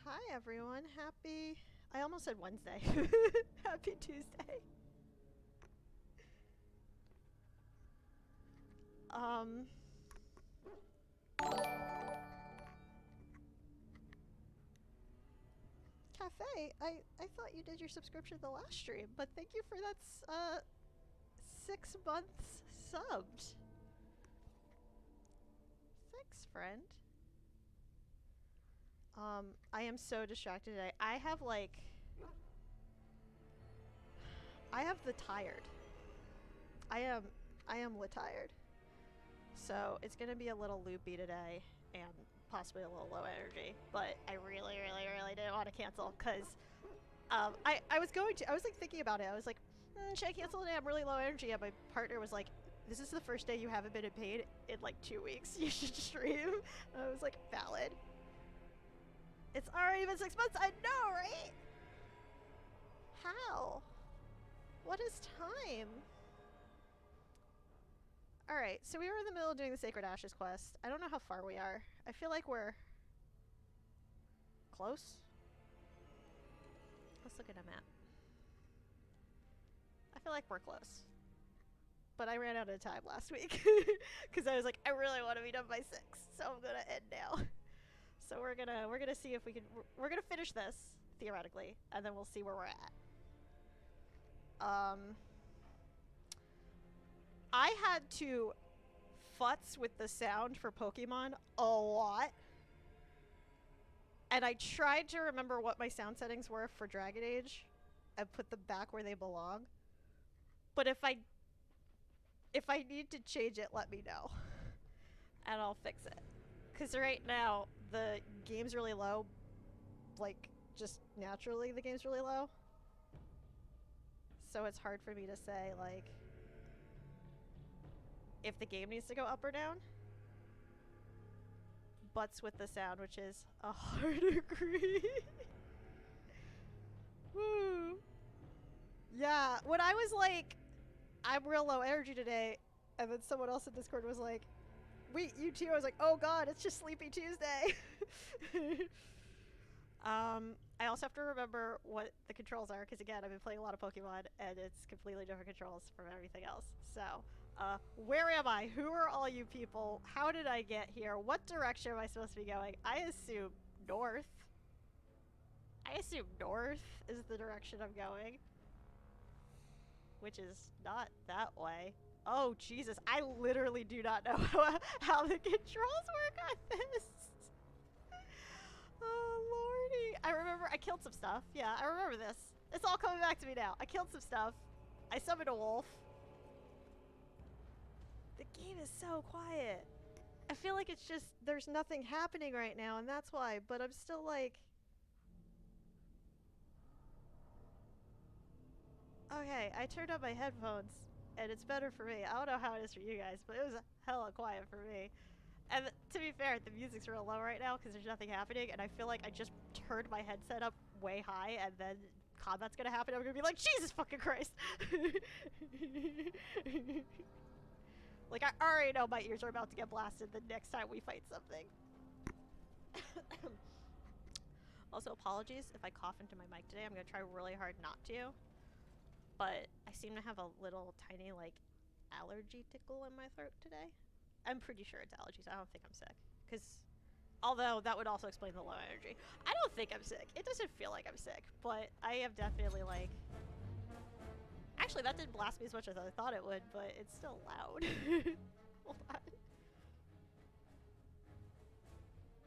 Hi everyone, happy... I almost said Wednesday. Happy Tuesday. Cafe, I thought you did your subscription the last stream, but thank you for that, 6 months subbed. Thanks, friend. I am so distracted today. I have the tired. I am lit tired. So it's gonna be a little loopy today and possibly a little low energy, but I really didn't want to cancel because I was like thinking about it. I was like, should I cancel today? I'm really low energy, and my partner was like, this is the first day you haven't been in pain in like 2 weeks. You should stream. And I was like, valid. It's already been 6 months. I know, right? How? What is time? Alright, so we were in the middle of doing the Sacred Ashes quest. I don't know how far we are. I feel like we're... close? Let's look at a map. I feel like we're close. But I ran out of time last week. Because I was like, I really want to be done by 6. So I'm gonna end now. So we're gonna see if we can... We're gonna finish this, theoretically. And then we'll see where we're at. I had to futz with the sound for Pokemon a lot. And I tried to remember what my sound settings were for Dragon Age and put them back where they belong. But if I need to change it, let me know. And I'll fix it. Because right now, the game's really low. Like, just naturally the game's really low. So it's hard for me to say, like... if the game needs to go up or down. Butts with the sound, which is a hard agree. Woo. Yeah, when I was like, I'm real low energy today, and then someone else in Discord was like, wait, you too? I was like, oh god, it's just Sleepy Tuesday. I also have to remember what the controls are, because again, I've been playing a lot of Pokemon, and it's completely different controls from everything else. So, where am I? Who are all you people? How did I get here? What direction am I supposed to be going? I assume north. I assume north is the direction I'm going. Which is not that way. Oh, Jesus. I literally do not know how the controls work on this. Oh, lordy. I remember I killed some stuff. Yeah, I remember this. It's all coming back to me now. I killed some stuff. I summoned a wolf. The game is so quiet. I feel like it's just, there's nothing happening right now, and that's why, but I'm still like... Okay, I turned on my headphones, and it's better for me. I don't know how it is for you guys, but it was hella quiet for me. And to be fair, the music's real low right now because there's nothing happening, and I feel like I just turned my headset up way high, and then combat's gonna happen. I'm gonna be like, Jesus fucking Christ! Like, I already know my ears are about to get blasted the next time we fight something. Also, apologies if I cough into my mic today. I'm gonna try really hard not to. But I seem to have a little tiny, like, allergy tickle in my throat today. I'm pretty sure it's allergies. I don't think I'm sick. Because, although that would also explain the low energy. I don't think I'm sick. It doesn't feel like I'm sick. But I am definitely, like... Actually, that didn't blast me as much as I thought it would, but it's still loud. Hold on.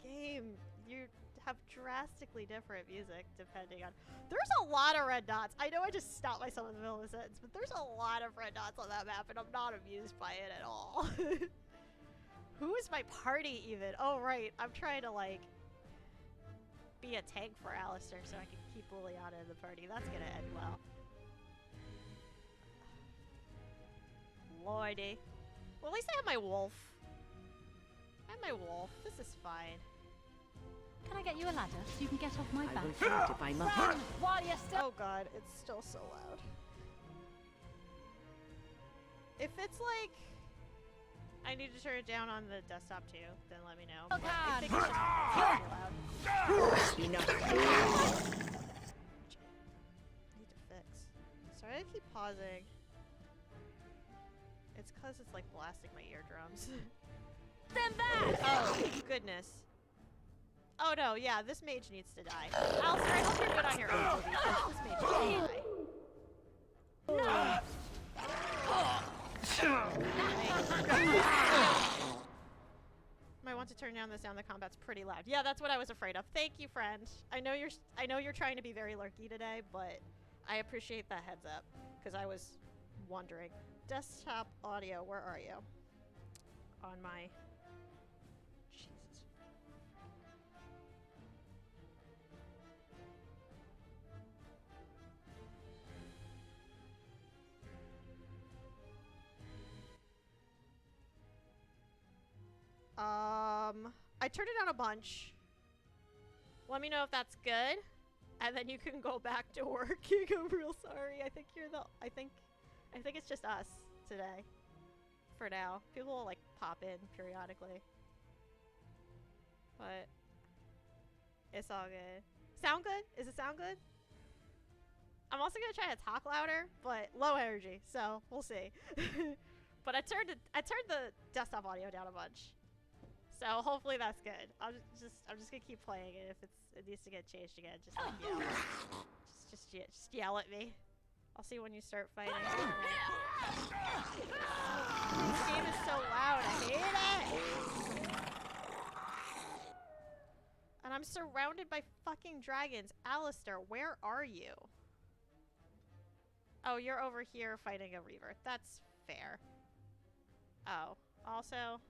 Game, you have drastically different music depending on... There's a lot of red dots. I know I just stopped myself in the middle of a sentence, but there's a lot of red dots on that map, and I'm not amused by it at all. Who is my party, even? Oh, right. I'm trying to, like, be a tank for Alistair so I can keep Liliana in the party. That's gonna end well. Lordy. Well, at least I have my wolf. I have my wolf. This is fine. Can I get you a ladder so you can get off my back? If I must. Run while you're still. Oh god, it's still so loud. If it's like... I need to turn it down on the desktop too. Then let me know. Oh, But I God. think it's just too loud. Enough. Need to fix. Sorry, I keep pausing. It's cause it's like blasting my eardrums. Stand back! Oh goodness. Oh no, yeah, this mage needs to die. Alistair, I hope you're good on your own, because this mage needs to die. No! Might want to turn down the sound. The combat's pretty loud. Yeah, that's what I was afraid of. Thank you, friend. I know you're trying to be very lurky today, but I appreciate that heads up because I was wondering. Desktop audio, where are you? On my Jesus. I turned it down a bunch. Let me know if that's good, and then you can go back to work. I'm real sorry. I think it's just us today. For now. People will like pop in periodically. But it's all good. Sound good? Is it sound good? I'm also gonna try to talk louder, but low energy, so we'll see. But I turned the desktop audio down a bunch. So hopefully that's good. I'm just gonna keep playing it. If it needs to get changed again, just like yell. Just yell at me. I'll see when you start fighting. This game is so loud. I hate it. And I'm surrounded by fucking dragons. Alistair, where are you? Oh, you're over here fighting a reaver. That's fair. Oh, also,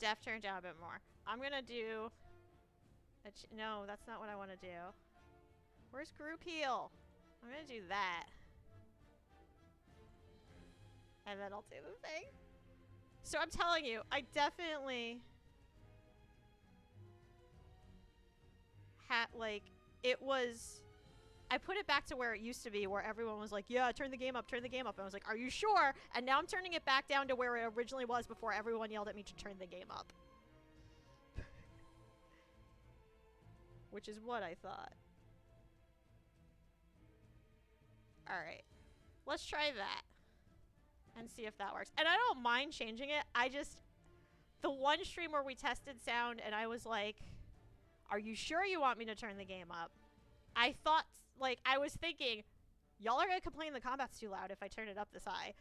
Def turned down a bit more. I'm gonna do... no, that's not what I want to do. Where's group heal? I'm gonna do that. And then I'll do the thing. So I'm telling you, I definitely... it was... I put it back to where it used to be, where everyone was like, yeah, turn the game up, turn the game up. And I was like, are you sure? And now I'm turning it back down to where it originally was before everyone yelled at me to turn the game up. Which is what I thought. Alright. Let's try that. And see if that works. And I don't mind changing it. I just... The one stream where we tested sound and I was like, are you sure you want me to turn the game up? I thought... Like, I was thinking, y'all are gonna complain the combat's too loud if I turn it up this high.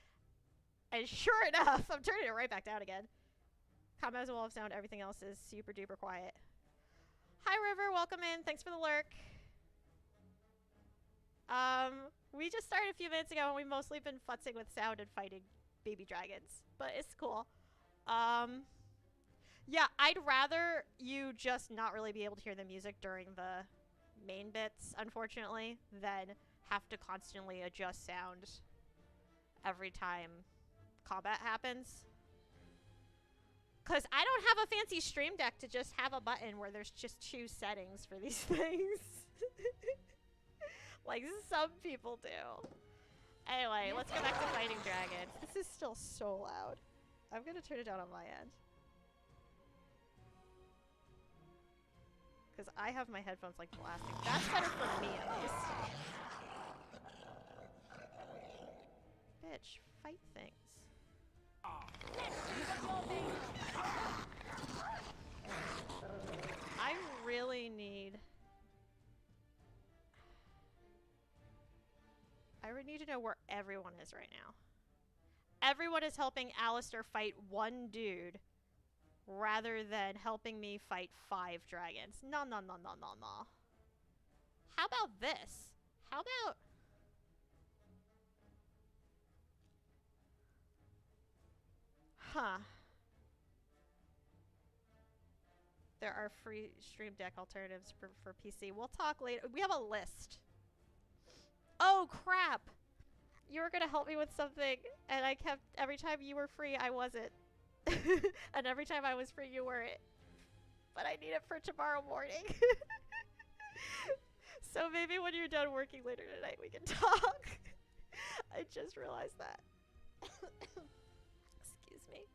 And sure enough, I'm turning it right back down again. Combat has a wall of sound, everything else is super duper quiet. Hi River, welcome in, thanks for the lurk. We just started a few minutes ago and we've mostly been futzing with sound and fighting baby dragons. But it's cool. Yeah, I'd rather you just not really be able to hear the music during the main bits, unfortunately, than have to constantly adjust sound every time combat happens. Because I don't have a fancy stream deck to just have a button where there's just 2 settings for these things. Like some people do. Anyway, let's go back to fighting dragons. This is still so loud. I'm gonna turn it down on my end. Because I have my headphones like blasting. That's better for me at least. Bitch, fight things. I really need... I would need to know where everyone is right now. Everyone is helping Alistair fight one dude rather than helping me fight 5 dragons. No, no, no, no, no, no. How about this? How about... Huh. There are free stream deck alternatives for PC. We'll talk later. We have a list. Oh, crap! You were gonna help me with something, and I kept... Every time you were free, I wasn't. And every time I was free, you weren't. But I need it for tomorrow morning. So maybe when you're done working later tonight, we can talk. I just realized that. Excuse me.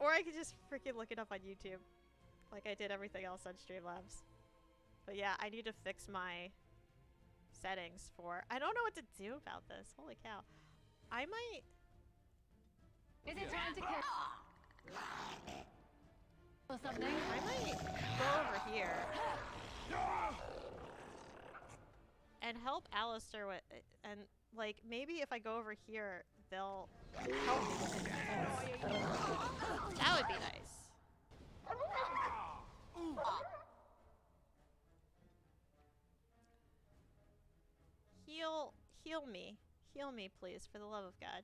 Or I could just freaking look it up on YouTube. Like I did everything else on Streamlabs. But yeah, I need to fix my settings for... I don't know what to do about this. Holy cow. I might... Is it time to kill? Or something? I might go over here. And help Alistair with... And, like, maybe if I go over here, they'll help me with the defense. That would be nice. Heal me. Heal me, please, for the love of God.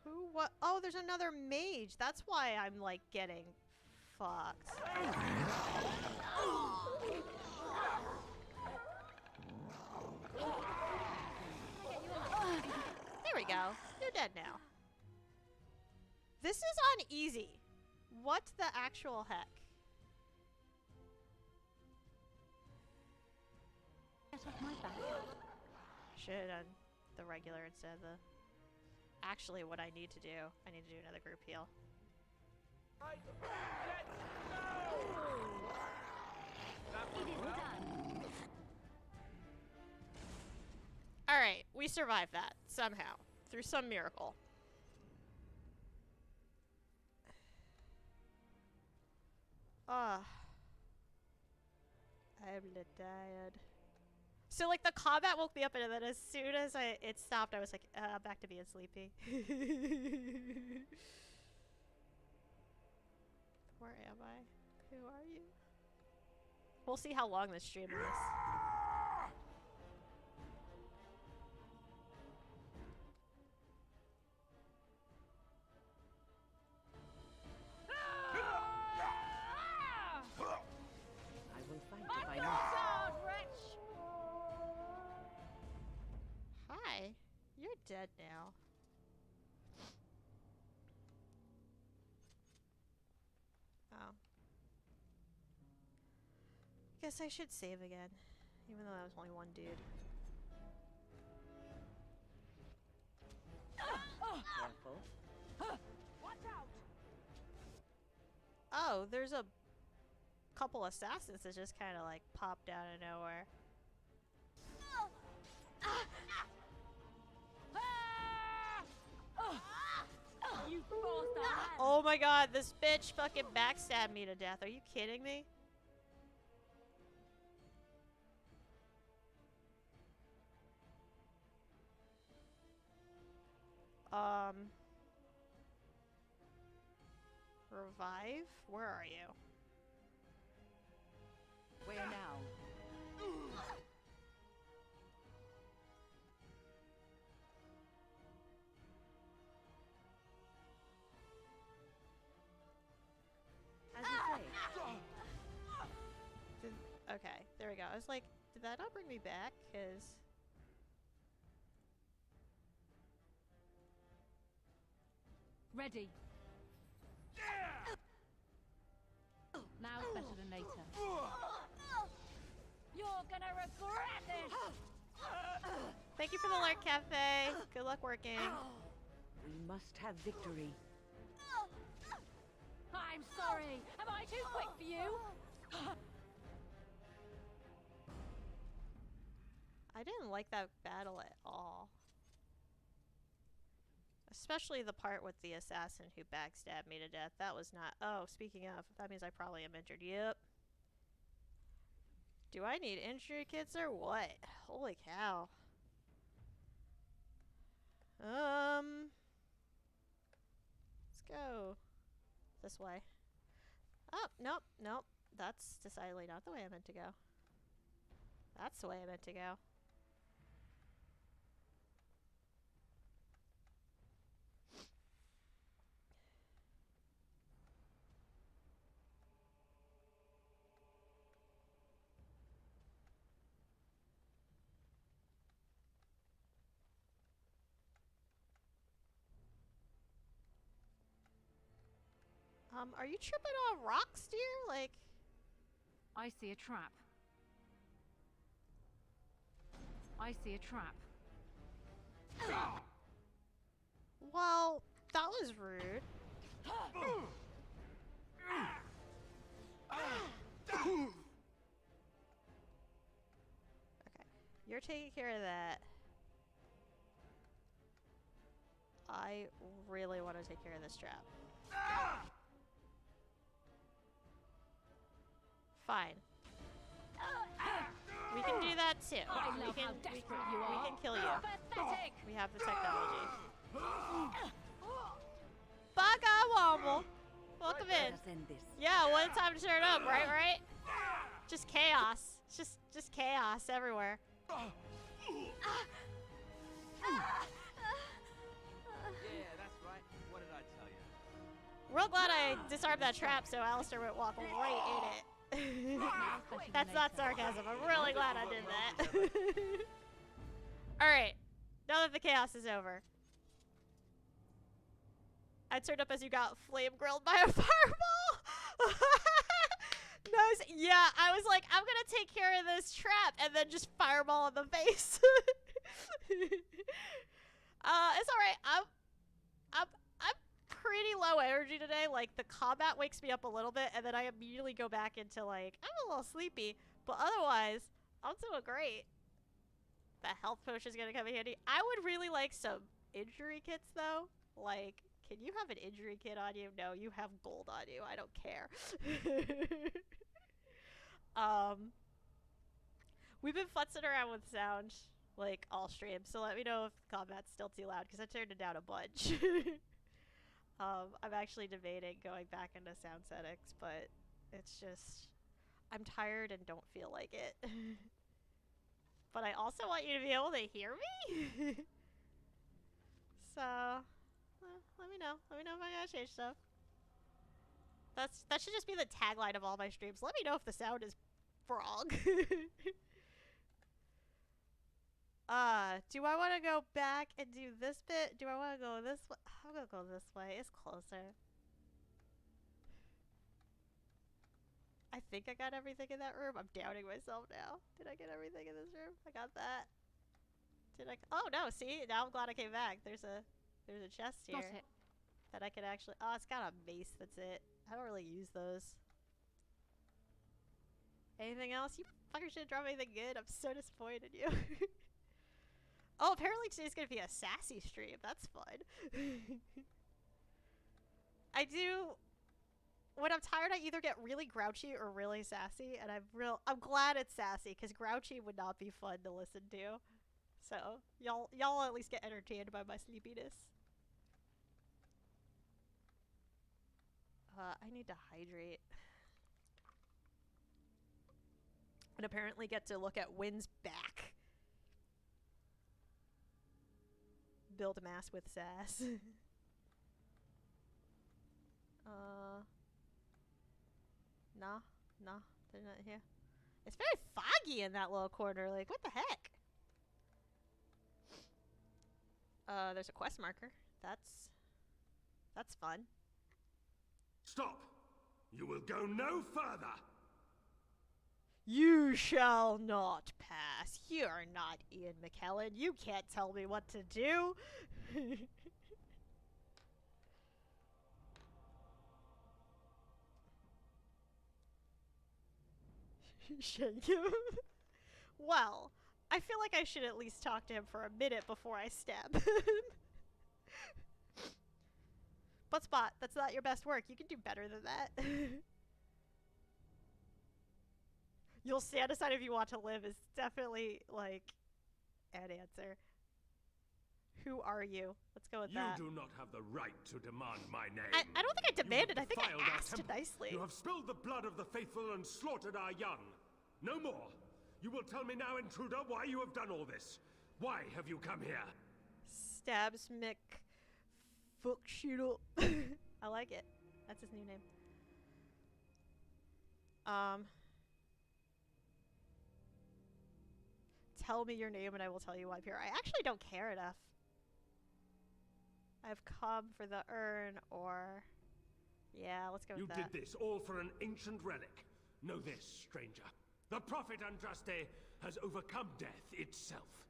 Who? What? Oh, there's another mage. That's why I'm, like, getting fucked. There we go. You're dead now. This is on easy. What the actual heck? Get off my back. Should have done the regular instead of the... Actually, what I need to do, I need to do another group heal. It is done. Alright, we survived that, somehow. Through some miracle. Ah. I'm tired. So, like, the combat woke me up, and then as soon as it stopped, I was like, back to being sleepy. Where am I? Who are you? We'll see how long this stream is. Hi. You're dead now. Oh. Guess I should save again. Even though that was only one dude. Careful. Watch out! Oh, there's a couple assassins that just kind of like popped out of nowhere. You forced our hand. Oh my god, this bitch fucking backstabbed me to death. Are you kidding me? Revive? Where are you? Where now? As you say. Okay, there we go. I was like, did that not bring me back? Cause Ready. Now it's better than later. You're gonna regret this! thank you for the alert, Cafe. Good luck working. We must have victory. I'm sorry. Am I too quick for you? I didn't like that battle at all. Especially the part with the assassin who backstabbed me to death. That was not... Oh, speaking of, that means I probably am injured. Yep. Do I need injury kits or what? Holy cow. Let's go this way. Oh, nope, nope. That's decidedly not the way I meant to go. That's the way I meant to go. Are you tripping on rocks, dear? Like... I see a trap. I see a trap. Well, that was rude. Okay, you're taking care of that. I really want to take care of this trap. Fine. We can do that too. I we love can, how desperate you we are. can kill you. Pathetic! We have the technology. Baka Womble! Welcome Let in. us end this. Yeah, one time to turn up, right? Just chaos. Just chaos everywhere. Yeah, that's right. What did I tell you? Real glad I disarmed that trap so Alistair would walk right in it. That's not sarcasm. I'm really glad I did that. Alright. Now that the chaos is over. I turned up as you got flame grilled by a fireball. Nice. Yeah, I was like, I'm gonna take care of this trap and then just fireball in the face. It's alright. I'm pretty low energy today. Like, the combat wakes me up a little bit, and then I immediately go back into, like, I'm a little sleepy. But otherwise, I'm doing great. The health potion's gonna come in handy. I would really like some injury kits, though. Like, can you have an injury kit on you? No, you have gold on you. I don't care. We've been futzing around with sound, like, all stream, so let me know if combat's still too loud, because I turned it down a bunch. I'm actually debating going back into sound settings, but it's just, I'm tired and don't feel like it. But I also want you to be able to hear me. So, let me know. Let me know if I gotta change stuff. That should just be the tagline of all my streams. Let me know if the sound is wrong. Do I want to go back and do this bit? Do I want to go this way? I'm gonna go this way. It's closer. I think I got everything in that room. I'm doubting myself now. Did I get everything in this room? I got that. Did I? Oh no! See, now I'm glad I came back. There's a chest here Got it. that I could actually. Oh, it's got a mace. That's it. I don't really use those. Anything else? You fuckers didn't drop anything good. I'm so disappointed in you. Oh, apparently today's gonna be a sassy stream. That's fun. I do. When I'm tired, I either get really grouchy or really sassy, and I'm glad it's sassy, because grouchy would not be fun to listen to. So y'all at least get entertained by my sleepiness. I need to hydrate. And apparently get to look at Wynn's back. Build a mass with sass. Nah, they're not here. It's very foggy in that little corner. Like, what the heck? There's a quest marker. That's fun. Stop! You will go no further! You shall not pass. You're not Ian McKellen. You can't tell me what to do. Shake him. Well, I feel like I should at least talk to him for a minute before I stab him. But Spot, that's not your best work. You can do better than that. You'll stand aside if you want to live is definitely, like, an answer. Who are you? Let's go with that. You do not have the right to demand my name. I don't think I demanded. I think I defiled our asked temple. nicely. You have spilled the blood of the faithful and slaughtered our young. No more. You will tell me now, intruder, why you have done all this. Why have you come here? Stabs Mick. Fuck shit up. I like it. That's his new name. Tell me your name and I will tell you why I'm here. I actually don't care enough. I've come for the urn, or... Yeah, let's go with that. You did this all for an ancient relic. Know this, stranger. The prophet Andraste has overcome death itself.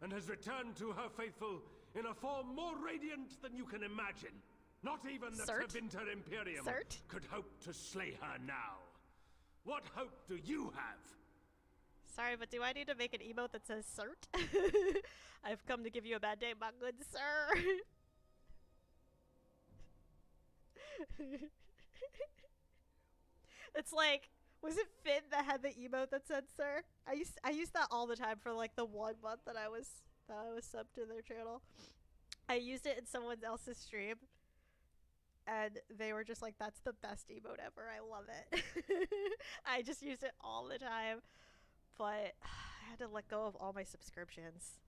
and has returned to her faithful in a form more radiant than you can imagine. Not even the Cert? Tevinter Imperium Cert? could hope to slay her now. What hope do you have? Sorry, but do I need to make an emote that says cert? I've come to give you a bad day, my good sir. It's like, was it Finn that had the emote that said sir? I used that all the time for like the 1 month that I was subbed to their channel. I used it in someone else's stream, and they were just like, that's the best emote ever. I love it. I just used it all the time. But I had to let go of all my subscriptions.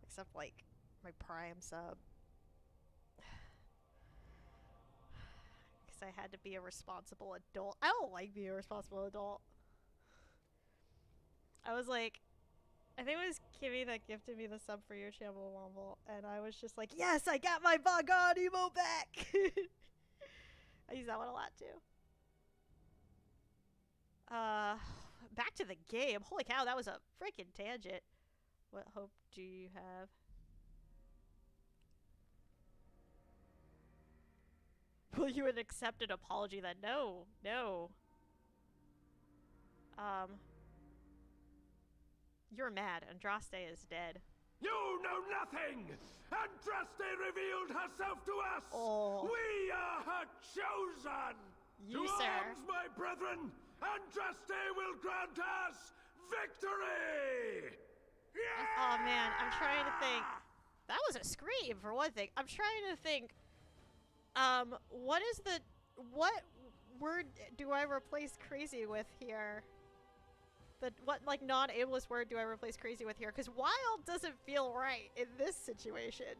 Except, like, my Prime sub. Because I had to be a responsible adult. I don't like being a responsible adult. I was like, I think it was Kimmy that gifted me the sub for your channel, Womble. And I was just like, yes, I got my Vagon emote back! I use that one a lot, too. Back to the game. Holy cow, that was a freaking tangent. What hope do you have? Will you accept an apology then? No, no. You're mad. Andraste is dead. You know nothing! Andraste revealed herself to us! Oh. We are her chosen! You, to sir. arms, my brethren! Andraste will grant us victory! Yeah! Oh man, I'm trying to think. That was a scream for one thing. I'm trying to think. What word do I replace crazy with here? What like non-ableist word do I replace crazy with here? Because wild doesn't feel right in this situation.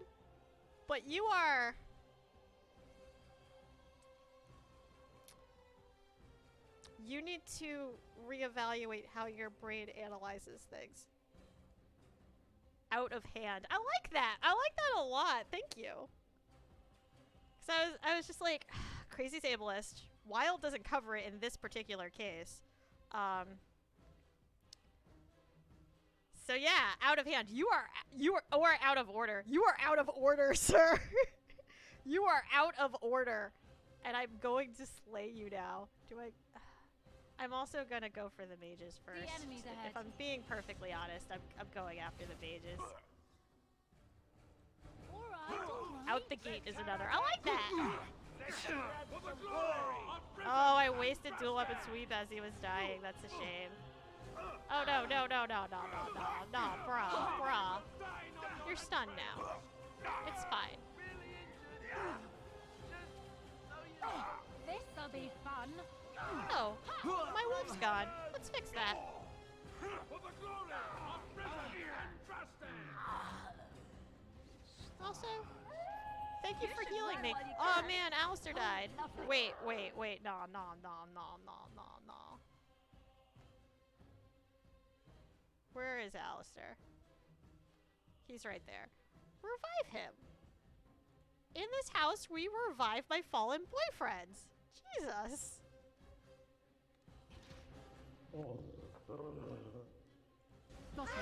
But you are. You need to reevaluate how your brain analyzes things. Out of hand. I like that. I like that a lot. Thank you. Because I was just like, crazy's ableist. Wild doesn't cover it in this particular case. So yeah, out of hand. You are out of order. You are out of order, sir. You are out of order. And I'm going to slay you now. I'm also gonna go for the mages first. The enemy's ahead. If I'm being perfectly honest, I'm going after the mages. Alright. Out the gate is another. I like that! Oh, I wasted dual weapon sweep as he was dying. That's a shame. Oh no, no, no, no, no, no, no, no, bruh. You're stunned now. It's fine. This'll be fun. Oh, my wolf's gone. Let's fix that. Also, thank you for healing me. Oh man, Alistair died. Wait. No. Where is Alistair? He's right there. Revive him. In this house, we revive my fallen boyfriends. Jesus. Got it.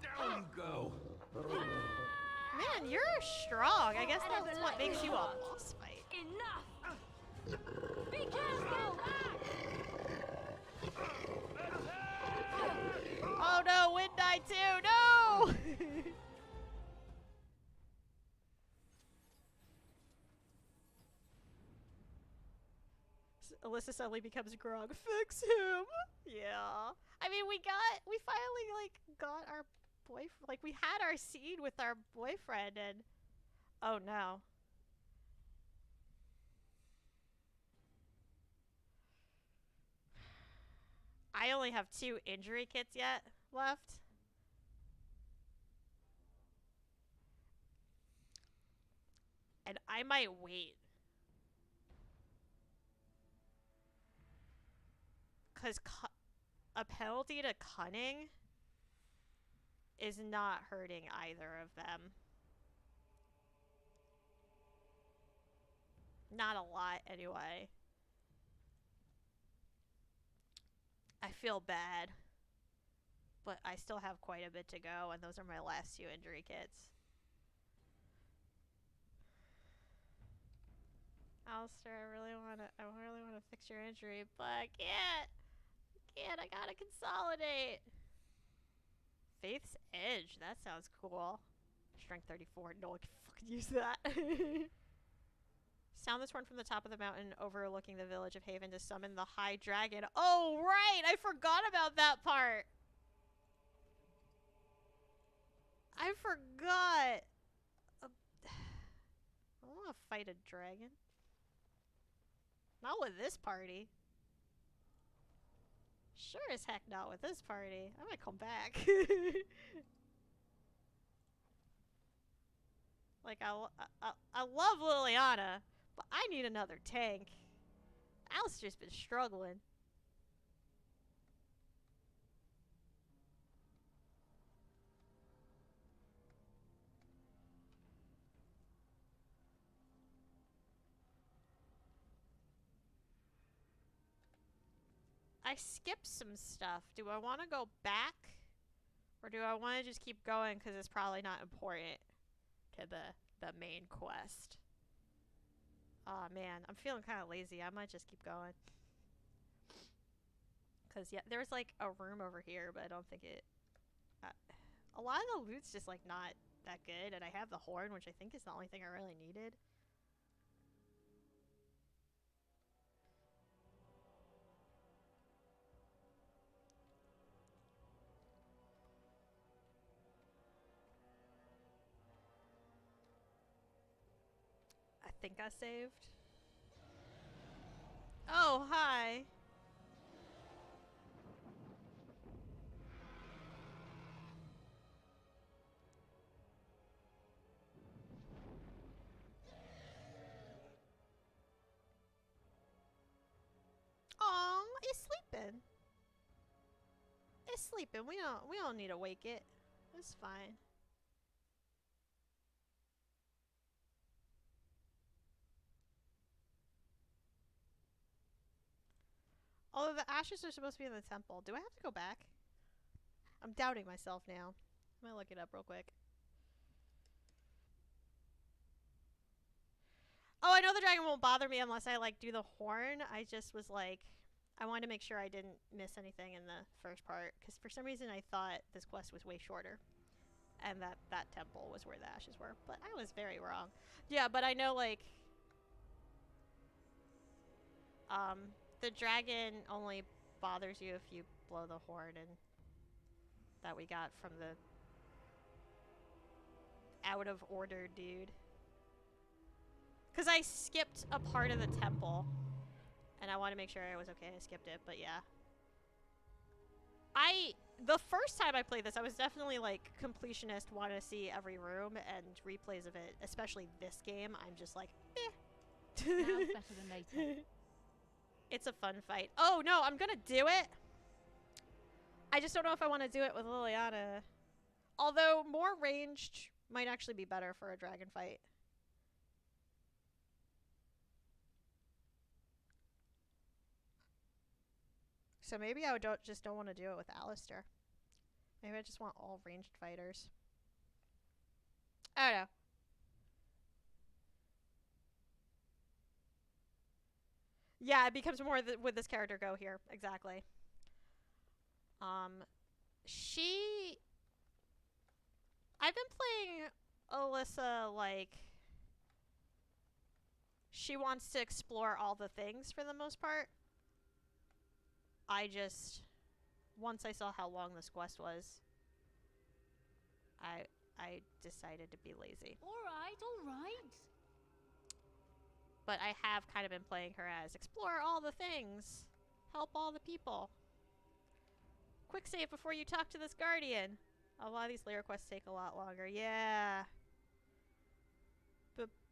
Down you go. Man, you're strong. I guess that's what makes you a boss fight. Enough! Be careful! Oh no, Wind died too. No! Alyssa suddenly becomes Grog. Fix him. Yeah. I mean, we finally like got our boyfriend. Like we had our scene with our boyfriend, and oh no. I only have 2 injury kits yet left. And I might wait. Because a penalty to cunning is not hurting either of them. Not a lot, anyway. I feel bad. But I still have quite a bit to go, and those are my last 2 injury kits. Alistair, I really wanna fix your injury, but I can't. I gotta consolidate. Faith's Edge, that sounds cool. Strength 34, no one can fucking use that. Sound this horn from the top of the mountain overlooking the village of Haven to summon the High Dragon. Oh, right! I forgot about that part! I forgot! I don't want to fight a dragon. Not with this party. Sure as heck not with this party. I might come back. Like, I love Liliana, but I need another tank. Alistair's been struggling. I skipped some stuff. Do I want to go back? Or do I want to just keep going because it's probably not important to the main quest? Aw, man. I'm feeling kind of lazy. I might just keep going. Because, yeah, there's, like, a room over here, but I don't think it... a lot of the loot's just, like, not that good. And I have the horn, which I think is the only thing I really needed. I think I saved. Oh, hi. Aw, it's sleeping. It's sleeping. We don't need to wake it. It's fine. Although the ashes are supposed to be in the temple. Do I have to go back? I'm doubting myself now. I'm gonna look it up real quick. Oh, I know the dragon won't bother me unless I, like, do the horn. I just was, like... I wanted to make sure I didn't miss anything in the first part. Because for some reason I thought this quest was way shorter. And that temple was where the ashes were. But I was very wrong. Yeah, but I know, like... the dragon only bothers you if you blow the horn, and that we got from the out of order dude. Because I skipped a part of the temple, and I want to make sure I was okay. I skipped it, but yeah. The first time I played this, I was definitely like completionist, want to see every room, and replays of it, especially this game, I'm just like, eh. Now's better than later. It's a fun fight. Oh, no, I'm gonna do it. I just don't know if I want to do it with Liliana. Although, more ranged might actually be better for a dragon fight. So maybe I just don't want to do it with Alistair. Maybe I just want all ranged fighters. I don't know. Yeah, it becomes more with this character go here. Exactly. I've been playing Alyssa, like... She wants to explore all the things for the most part. I just... Once I saw how long this quest was, I decided to be lazy. Alright, alright. But I have kind of been playing her as explore all the things. Help all the people. Quick save before you talk to this guardian. A lot of these layer quests take a lot longer. Yeah.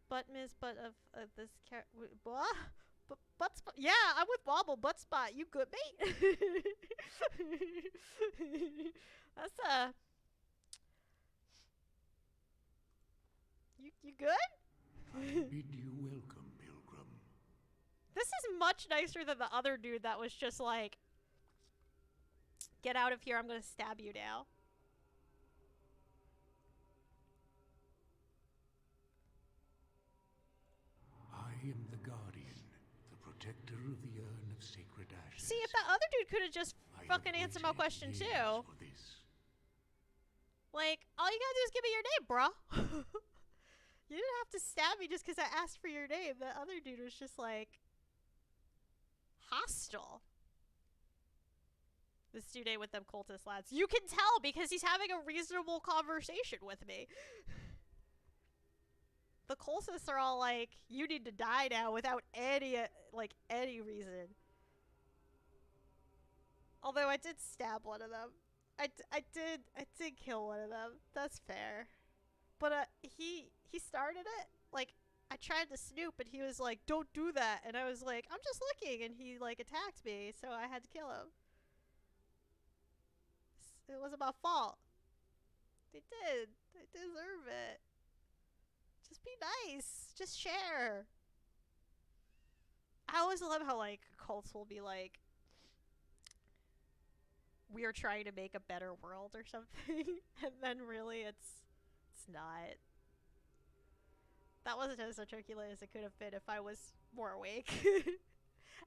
But Ms. Butt of this Butt Spot. Yeah, I'm with Wobble. Butt Spot. You good, mate? That's You good? I bid you welcome, pilgrim. This is much nicer than the other dude that was just like Get out of here, I'm gonna stab you now. I am the guardian, the protector of the Urn of Sacred Ashes. See, if that other dude could have just I fucking have answered my waited question years too. for this. Like, all you gotta do is give me your name, bro. You didn't have to stab me just because I asked for your name. The other dude was just like hostile. This dude ain't with them cultist lads. You can tell because he's having a reasonable conversation with me. The cultists are all like, you need to die now without any, any reason. Although I did stab one of them. I did kill one of them. That's fair. But he started it. Like, I tried to snoop and he was like, don't do that. And I was like, I'm just looking. And he like attacked me. So I had to kill him. It wasn't my fault. They did. They deserve it. Just be nice. Just share. I always love how like cults will be like, we are trying to make a better world or something. And then really it's not. That wasn't as articulate as it could have been if I was more awake.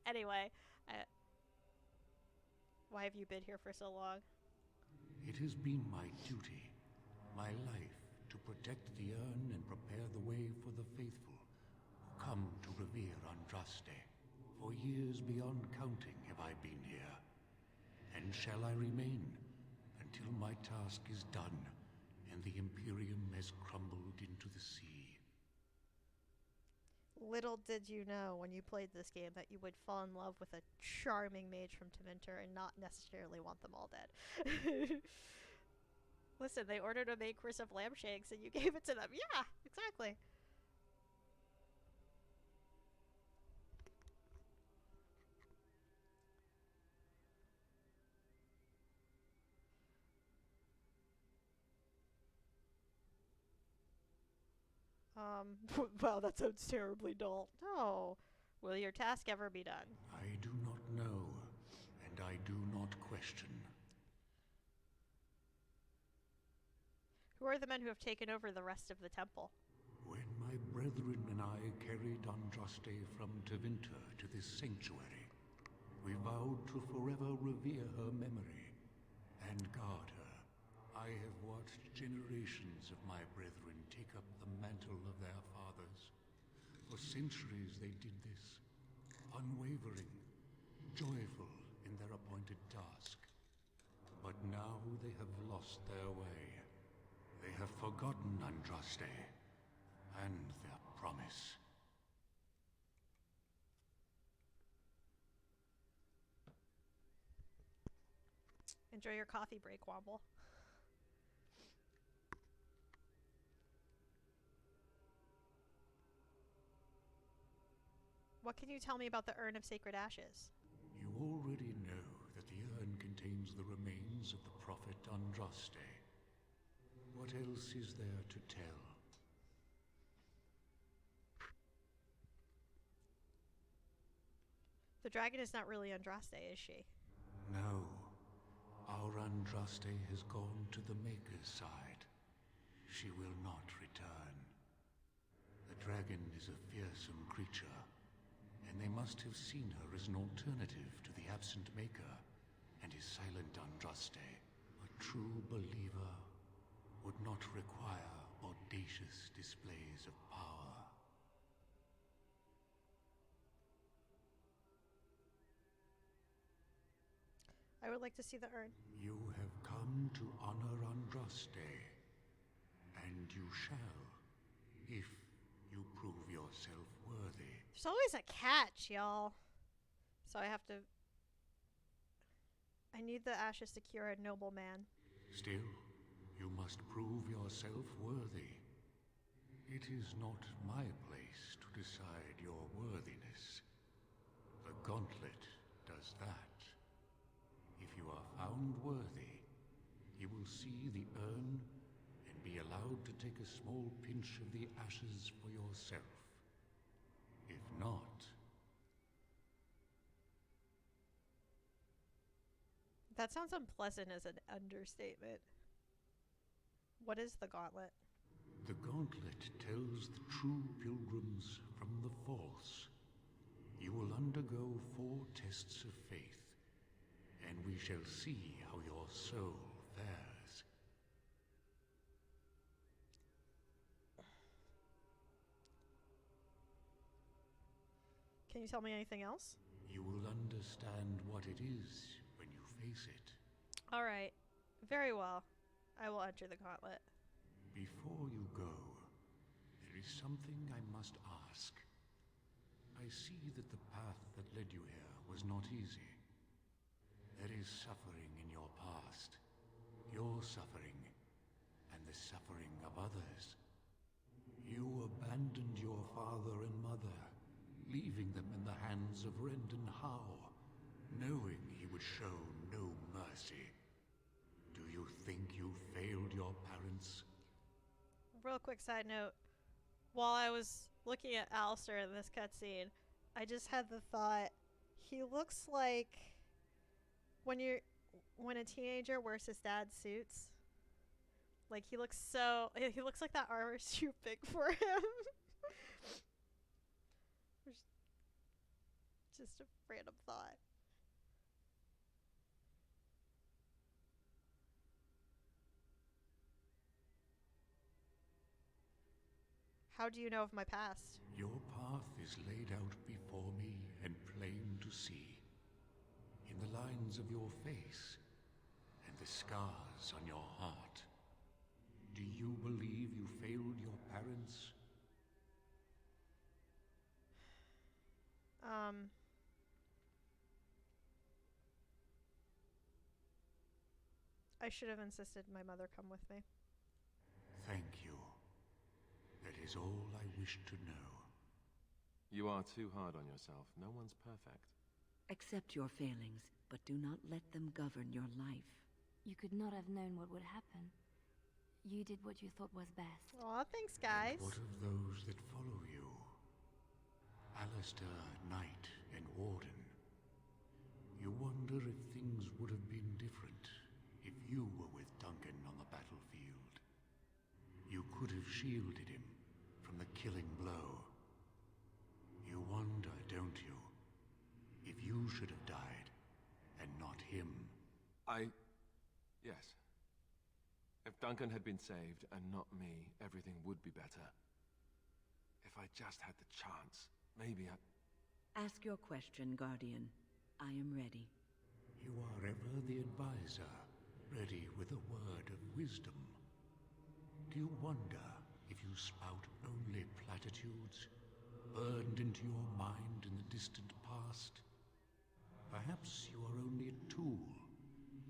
Anyway, why have you been here for so long? It has been my duty, my life, to protect the urn and prepare the way for the faithful who come to revere Andraste. For years beyond counting have I been here, and shall I remain until my task is done and the Imperium has crumbled into the sea. Little did you know when you played this game that you would fall in love with a charming mage from Tevinter and not necessarily want them all dead. Listen, they ordered a main course of lamb shanks and you gave it to them. Yeah, exactly. Wow, that sounds terribly dull. No. Will your task ever be done? I do not know, and I do not question. Who are the men who have taken over the rest of the temple? When my brethren and I carried Andraste from Tevinter to this sanctuary, we vowed to forever revere her memory and guard her. I have watched generations of my brethren take up the mantle of their fathers. For centuries they did this, unwavering, joyful in their appointed task. But now they have lost their way. They have forgotten Andraste and their promise. Enjoy your coffee break, Womble. What can you tell me about the Urn of Sacred Ashes? You already know that the urn contains the remains of the prophet Andraste. What else is there to tell? The dragon is not really Andraste, is she? No. Our Andraste has gone to the Maker's side. She will not return. The dragon is a fearsome creature, and they must have seen her as an alternative to the absent Maker and his silent Andraste. A true believer would not require audacious displays of power. I would like to see the urn. You have come to honor Andraste, and you shall, if you prove yourself worthy. There's always a catch, y'all. So I have to... I need the ashes to cure a noble man. Still, you must prove yourself worthy. It is not my place to decide your worthiness. The Gauntlet does that. If you are found worthy, you will see the urn and be allowed to take a small pinch of the ashes for yourself. If not... That sounds unpleasant as an understatement. What is the gauntlet? The gauntlet tells the true pilgrims from the false. You will undergo 4 tests of faith, and we shall see how your soul fares. Can you tell me anything else? You will understand what it is when you face it. Alright. Very well. I will enter the gauntlet. Before you go, there is something I must ask. I see that the path that led you here was not easy. There is suffering in your past, your suffering, and the suffering of others. You abandoned your father and mother, leaving them in the hands of Rendon Howe, knowing he would show no mercy. Do you think you failed your parents? Real quick side note. While I was looking at Alistair in this cutscene, I just had the thought, he looks like when a teenager wears his dad's suits. Like he looks like that armor's too big for him. Just a random thought. How do you know of my past? Your path is laid out before me and plain to see. In the lines of your face and the scars on your heart. Do you believe you failed your parents? I should have insisted my mother come with me. Thank you. That is all I wish to know. You are too hard on yourself. No one's perfect. Accept your failings, but do not let them govern your life. You could not have known what would happen. You did what you thought was best. Aw, thanks, guys. And what of those that follow you? Alistair, Knight, and Warden. You wonder if things would have been different if you were with Duncan on the battlefield. You could have shielded him from the killing blow. You wonder, don't you, if you should have died and not him? Yes. If Duncan had been saved and not me, everything would be better. If I just had the chance, maybe I... Ask your question, Guardian. I am ready. You are ever the advisor, ready with a word of wisdom. Do you wonder if you spout only platitudes, burned into your mind in the distant past? Perhaps you are only a tool,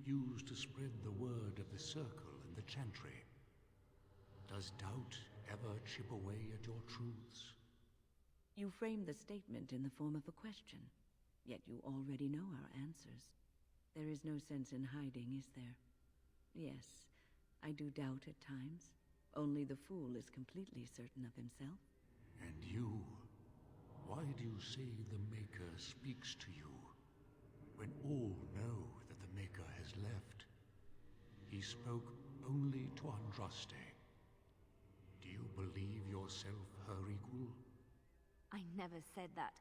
used to spread the word of the Circle and the Chantry. Does doubt ever chip away at your truths? You framed the statement in the form of a question, yet you already know our answers. There is no sense in hiding, is there? Yes, I do doubt at times. Only the fool is completely certain of himself. And you? Why do you say the Maker speaks to you, when all know that the Maker has left? He spoke only to Andraste. Do you believe yourself her equal? I never said that.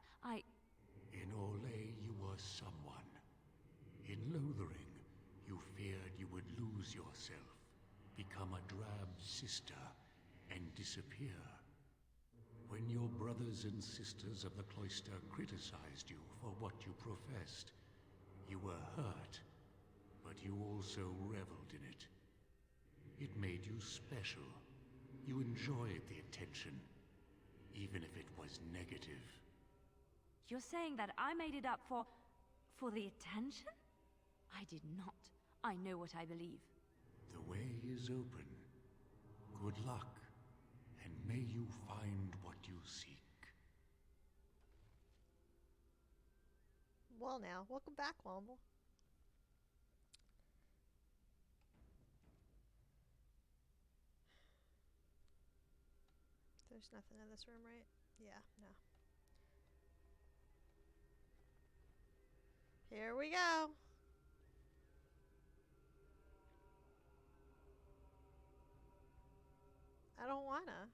In Orlais you were someone. In Lothering, you feared you would lose yourself, become a drab sister, and disappear. When your brothers and sisters of the cloister criticized you for what you professed, you were hurt, but you also reveled in it. It made you special. You enjoyed the attention, even if it was negative. You're saying that I made it up for the attention? I did not. I know what I believe. The way is open. Good luck, and may you find what you seek. Well now, welcome back, Womble. There's nothing in this room, right? Yeah, no. Here we go. I don't wanna.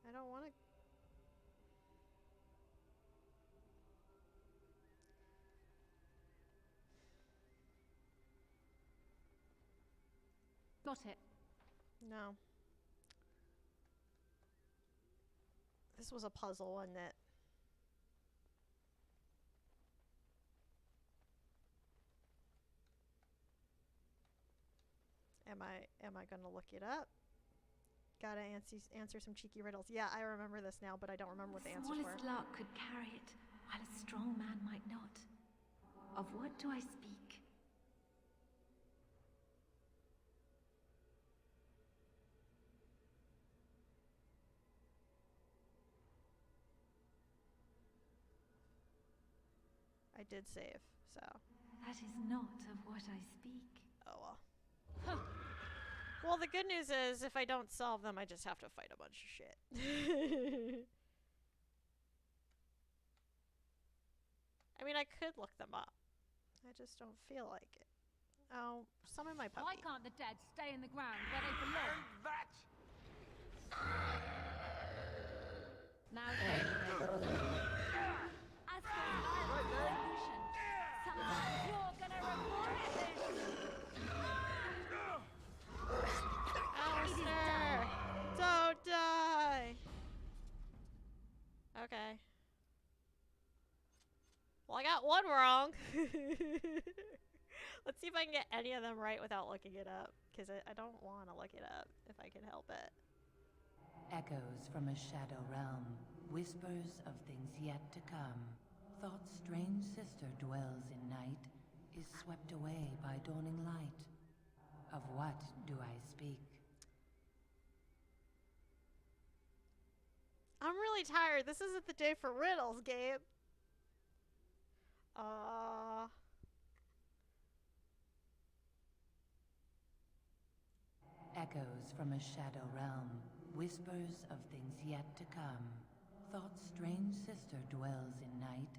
I don't wanna. Got it. No. This was a puzzle, wasn't it? Am I gonna look it up? Gotta answer some cheeky riddles. Yeah, I remember this now, but I don't remember what the answers were. Smallest lark could carry it, while a strong man might not. Of what do I speak? I did save, so. That is not of what I speak. Oh well. Well, the good news is, if I don't solve them, I just have to fight a bunch of shit. I mean, I could look them up. I just don't feel like it. Oh, summon my puppy. Why can't the dead stay in the ground where they belong? That! Now, As for my solution, sometimes you're gonna regret this. Alistair! Don't die! Okay. Well, I got one wrong. Let's see if I can get any of them right without looking it up. Because I don't want to look it up if I can help it. Echoes from a shadow realm, whispers of things yet to come. Thought's strange sister dwells in night, is swept away by dawning light. Of what do I speak? I'm really tired. This isn't the day for riddles, Gabe. Echoes from a shadow realm, whispers of things yet to come. Thought's strange sister dwells in night,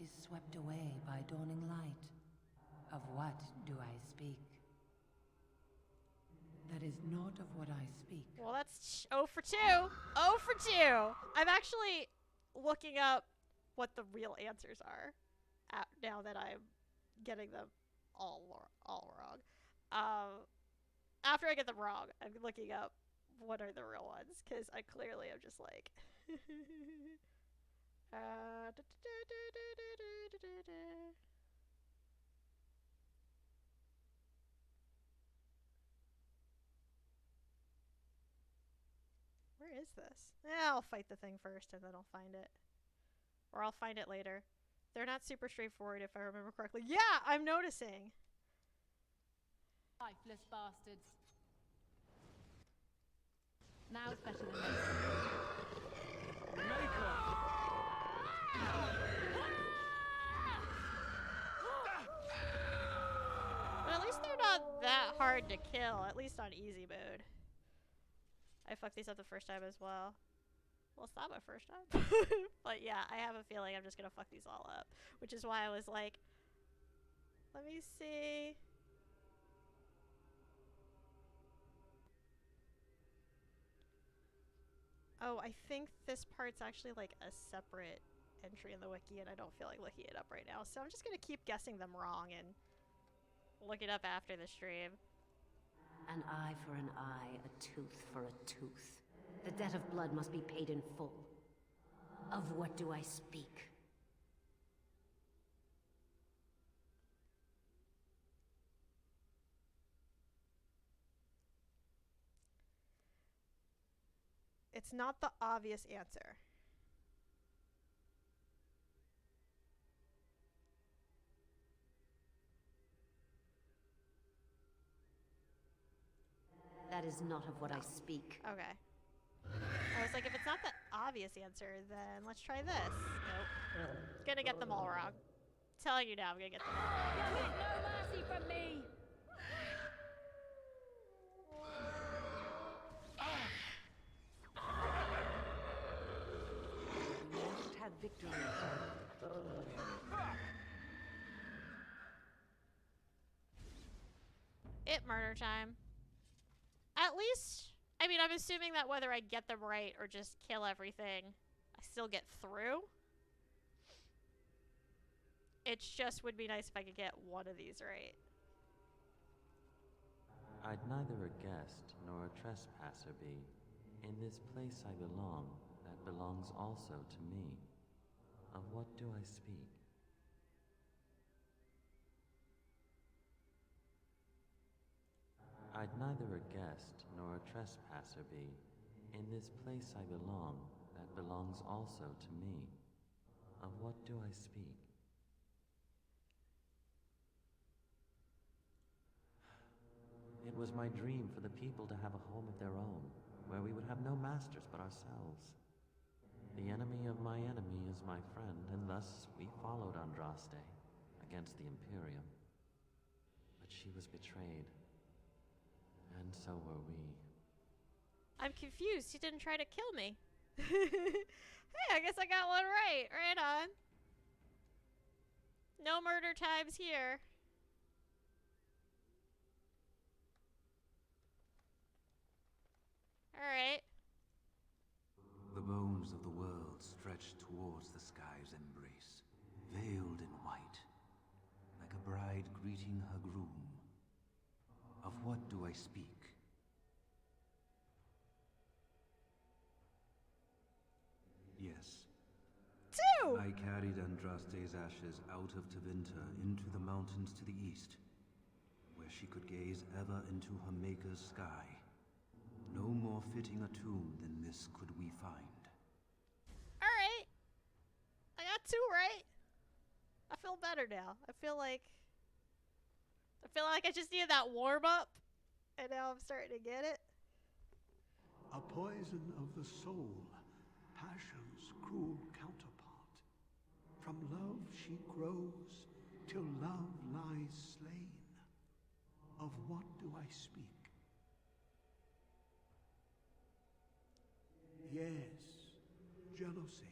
is swept away by dawning light. Of what do I speak? That is not of what I speak. Well, that's 0 for 2. 0 for 2. I'm actually looking up what the real answers are now that I'm getting them all wrong. After I get them wrong, I'm looking up what are the real ones, because I clearly am just like... Where is this? I'll fight the thing first and then I'll find it. Or I'll find it later. They're not super straightforward if I remember correctly. Yeah, I'm noticing. lifeless bastards. Now it's better than this. But at least they're not that hard to kill, at least on easy mode. I fucked these up the first time as well. Well, it's not my first time. But yeah, I have a feeling I'm just gonna fuck these all up. Which is why I was like, let me see. Oh, I think this part's actually like a separate entry in the wiki and I don't feel like looking it up right now. So I'm just gonna keep guessing them wrong and look it up after the stream. An eye for an eye, a tooth for a tooth. The debt of blood must be paid in full. Of what do I speak? It's not the obvious answer. That is not of what I speak. Okay. I was like, if it's not the obvious answer, then let's try this. Nope. Gonna get them all wrong. Telling you now, I'm gonna get them all wrong. You get no mercy from me! We must have victory. It murder time. At least I mean, I'm assuming that whether I get them right or just kill everything, I still get through. It just would be nice if I could get one of these right. I'd neither a guest nor a trespasser be. In this place I belong, that belongs also to me. Of what do I speak? I'd neither a guest nor a trespasser be. In this place I belong, that belongs also to me. Of what do I speak? It was my dream for the people to have a home of their own, where we would have no masters but ourselves. The enemy of my enemy is my friend, and thus we followed Andraste against the Imperial. But she was betrayed, and so were we. I'm confused. He didn't try to kill me. Hey, I guess I got one right. Right on. No murder times here. Alright. The bones of the world stretch towards the sky's embrace, veiled in white, like a bride greeting her groom. Of what do I speak? Yes. Two! I carried Andraste's ashes out of Tevinter into the mountains to the east, where she could gaze ever into her maker's sky. No more fitting a tomb than this could we find. Alright. I got two right. I feel better now. I feel like I just needed that warm up, and now I'm starting to get it. A poison of the soul, passion's cruel counterpart. From love she grows, till love lies slain. Of what do I speak? Yes, jealousy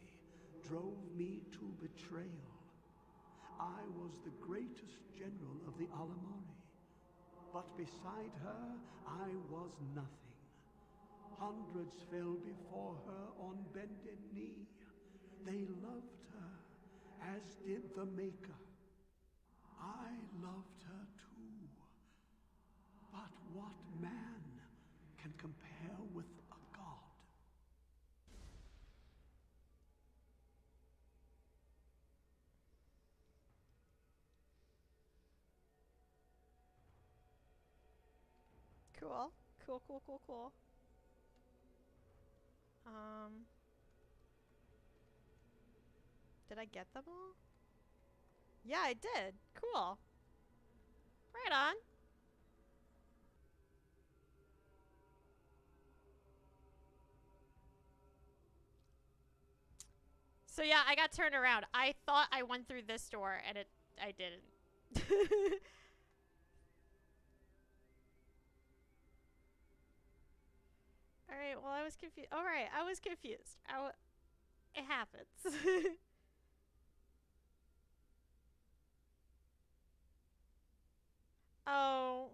drove me to betrayal. I was the greatest general of the Alamari, but beside her I was nothing. Hundreds fell before her on bended knee. They loved her, as did the Maker. I loved her too. But what man can compare with a god? Cool. Cool. Did I get them all? Yeah, I did. Cool. Right on. So yeah, I got turned around. I thought I went through this door, and I didn't. Alright, well, I was confused. Alright, I was confused. It happens. Oh.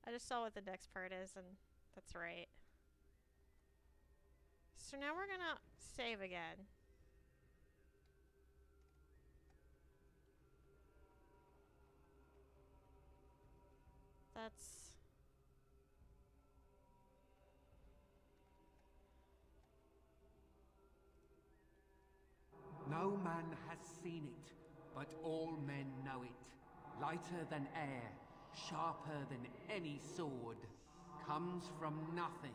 I just saw what the next part is, and that's right. So now we're gonna save again. That's... No man has seen it, but all men know it. Lighter than air, sharper than any sword, comes from nothing,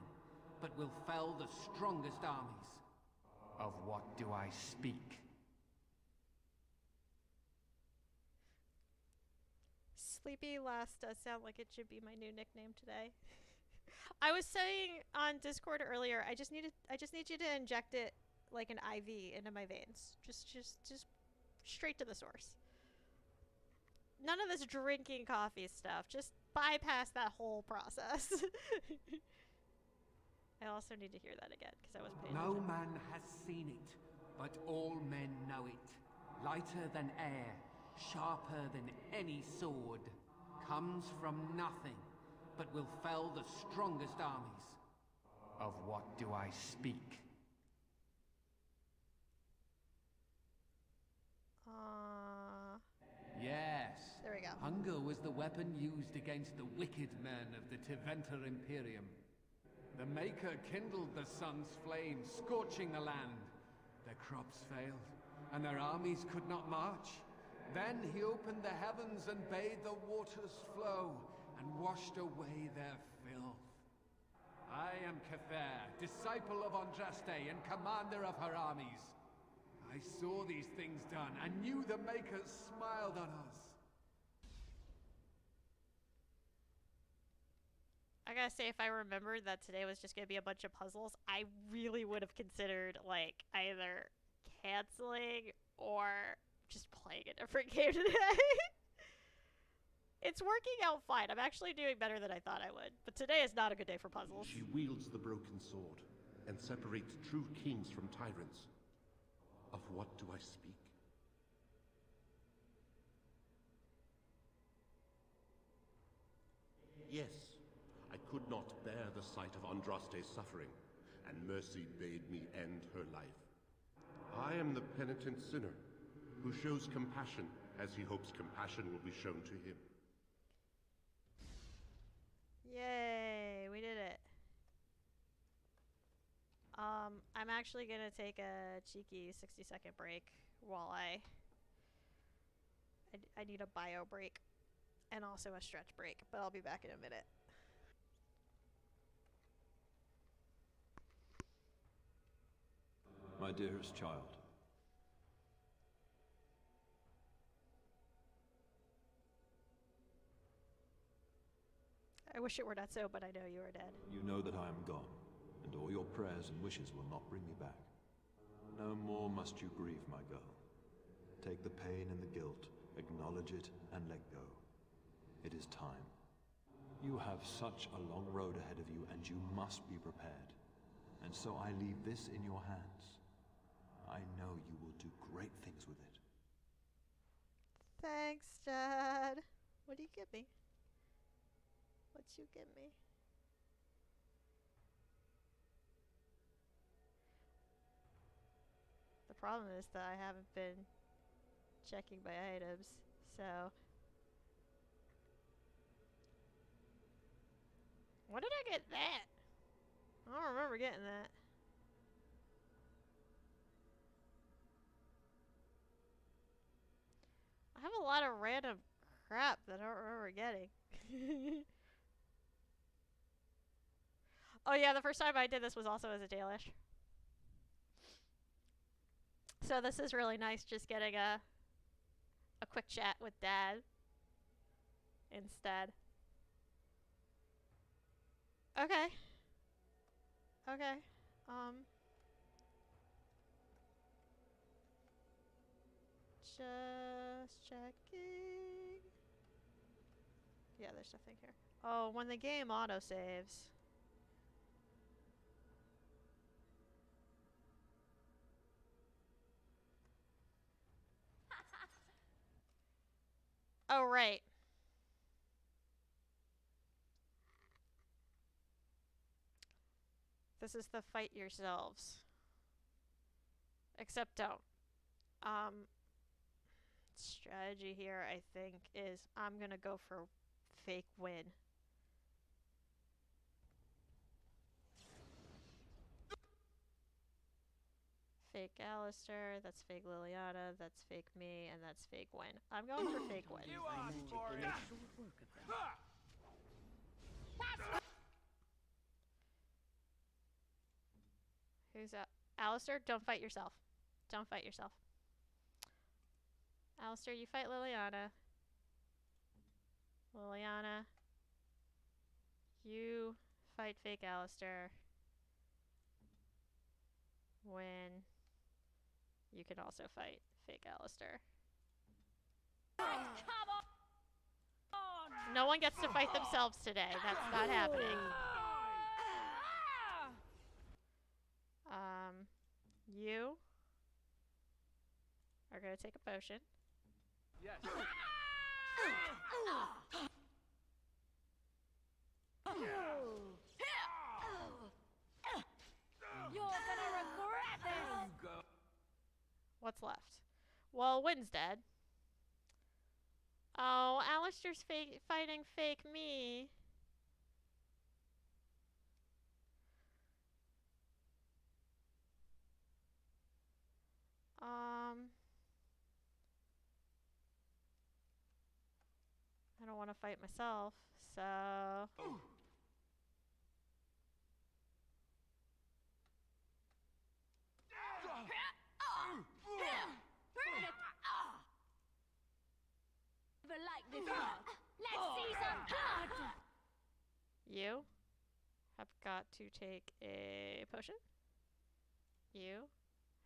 but will fell the strongest armies. Of what do I speak? Sleepy Lass does sound like it should be my new nickname today. I was saying on Discord earlier, I just need you to inject it like an IV into my veins. Just straight to the source. None of this drinking coffee stuff. Just bypass that whole process. I also need to hear that again because I was paying No attention. man has seen it, but all men know it. Lighter than air, sharper than any sword, comes from nothing, but will fell the strongest armies. Of what do I speak? Yes. There we go. Hunger was the weapon used against the wicked men of the Tiventer Imperium. The Maker kindled the sun's flame, scorching the land. Their crops failed, and their armies could not march. Then he opened the heavens and bade the waters flow, and washed away their filth. I am Cather, disciple of Andraste and commander of her armies. I saw these things done, and knew the Makers smiled on us. I gotta say, if I remembered that today was just gonna be a bunch of puzzles, I really would have considered, like, either canceling or just playing a different game today. It's working out fine. I'm actually doing better than I thought I would. But today is not a good day for puzzles. She wields the broken sword and separates true kings from tyrants. Of what do I speak? Yes, I could not bear the sight of Andraste's suffering, and mercy bade me end her life. I am the penitent sinner, who shows compassion as he hopes compassion will be shown to him. Yay, we did it. I'm actually gonna take a cheeky 60-second break while I need a bio break and also a stretch break, but I'll be back in a minute. My dearest child. I wish it were not so, but I know you are dead. You know that I am gone, and all your prayers and wishes will not bring me back. No more must you grieve, my girl. Take the pain and the guilt, acknowledge it, and let go. It is time. You have such a long road ahead of you, and you must be prepared. And so I leave this in your hands. I know you will do great things with it. Thanks, Dad. What do you give me? What you give me? The problem is that I haven't been checking my items, so... When did I get that? I don't remember getting that. I have a lot of random crap that I don't remember getting. Oh yeah, the first time I did this was also as a Dalish. So this is really nice, just getting a quick chat with Dad instead. Okay. Okay. Just checking. Yeah, there's nothing here. Oh, when the game autosaves. Oh, right. This is the fight yourselves. Except don't. Strategy here, I think, is I'm gonna go for fake win. Fake Alistair, that's fake Liliana, that's fake me, and that's fake win. I'm going for fake win. You asked for it! Who's up? Alistair, don't fight yourself. Don't fight yourself. Alistair, you fight Liliana. Liliana, you fight fake Alistair. When you can also fight fake Alistair. Come on! No one gets to fight themselves today. That's not happening. You are gonna take a potion. Yes. What's left? Well, Wynn's dead. Oh, Alistair's fighting fake me. I don't want to fight myself, so... Let's see some blood! You have got to take a potion. You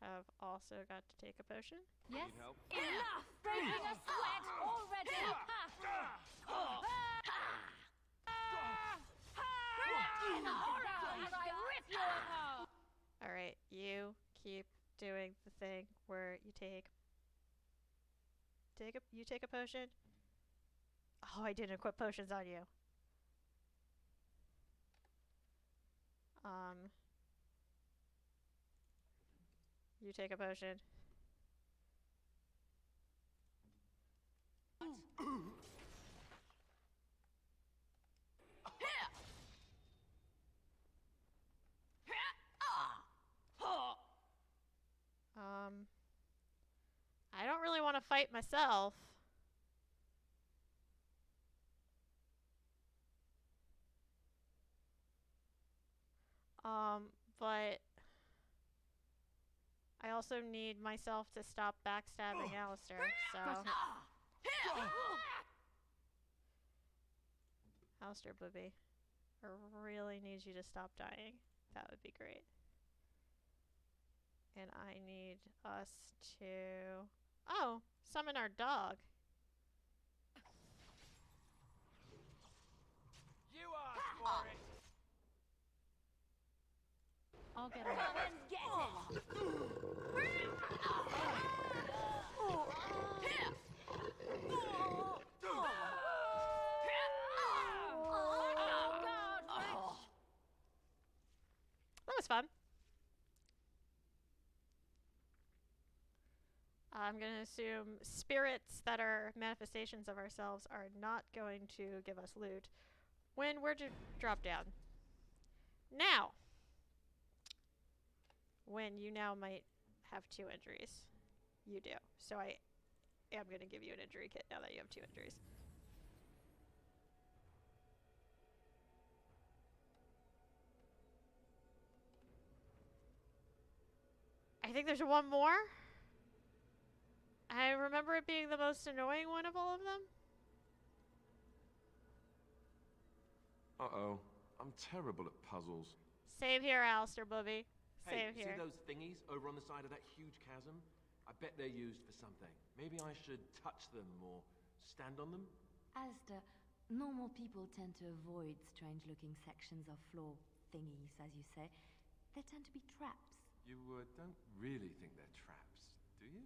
have also got to take a potion. Yes? Enough! Breaking a sweat already! Alright, you keep doing the thing where you take a potion. Oh, I didn't equip potions on you. You take a potion. I don't really want to fight myself. But I also need myself to stop backstabbing Alistair, so... Alistair Booby, I really need you to stop dying. That would be great. And I need us to... Oh! Summon our dog. You asked for it! I'll get him. Come and get That was fun. I'm going to assume spirits that are manifestations of ourselves are not going to give us loot. When where'd you drop down? Now! When you now might have 2 injuries. You do. So I am going to give you an injury kit now that you have 2 injuries. I think there's one more. I remember it being the most annoying one of all of them. Uh-oh. I'm terrible at puzzles. Save here, Alistair Booby. Hey, Save here. see those thingies over on the side of that huge chasm? I bet they're used for something. Maybe I should touch them or stand on them? Alistair, normal people tend to avoid strange-looking sections of floor thingies, as you say. They tend to be traps. You don't really think they're traps, do you?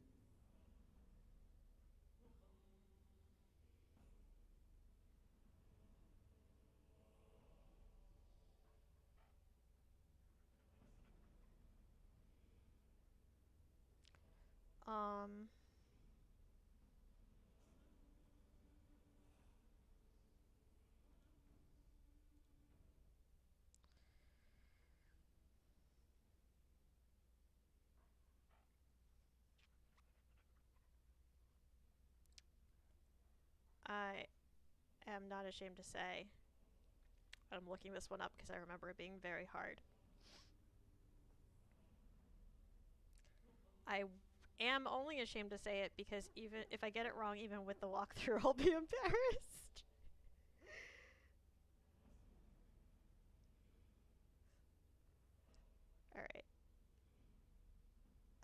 I am not ashamed to say I'm looking this one up because I remember it being very hard. I am only ashamed to say it because even if I get it wrong, even with the walkthrough, I'll be embarrassed. Alright.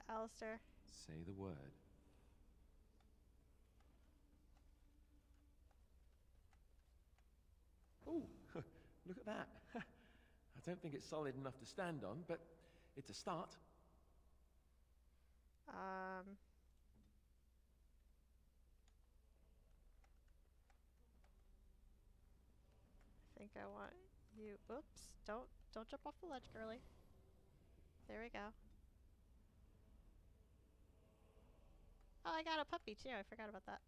Alistair. Say the word. Ooh, look at that. I don't think it's solid enough to stand on, but it's a start. I think I want you. Oops! Don't jump off the ledge, girly. There we go. I got a puppy too. I forgot about that.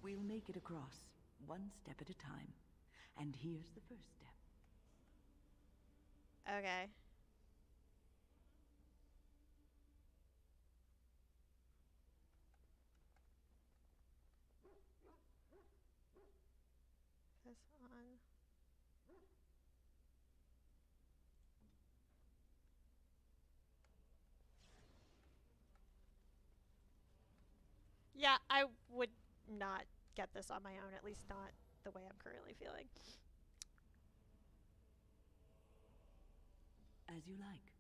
We'll make it across, one step at a time. And here's the first step. Okay. This on. Yeah, I would not get this on my own, at least not the way I'm currently feeling. As you like.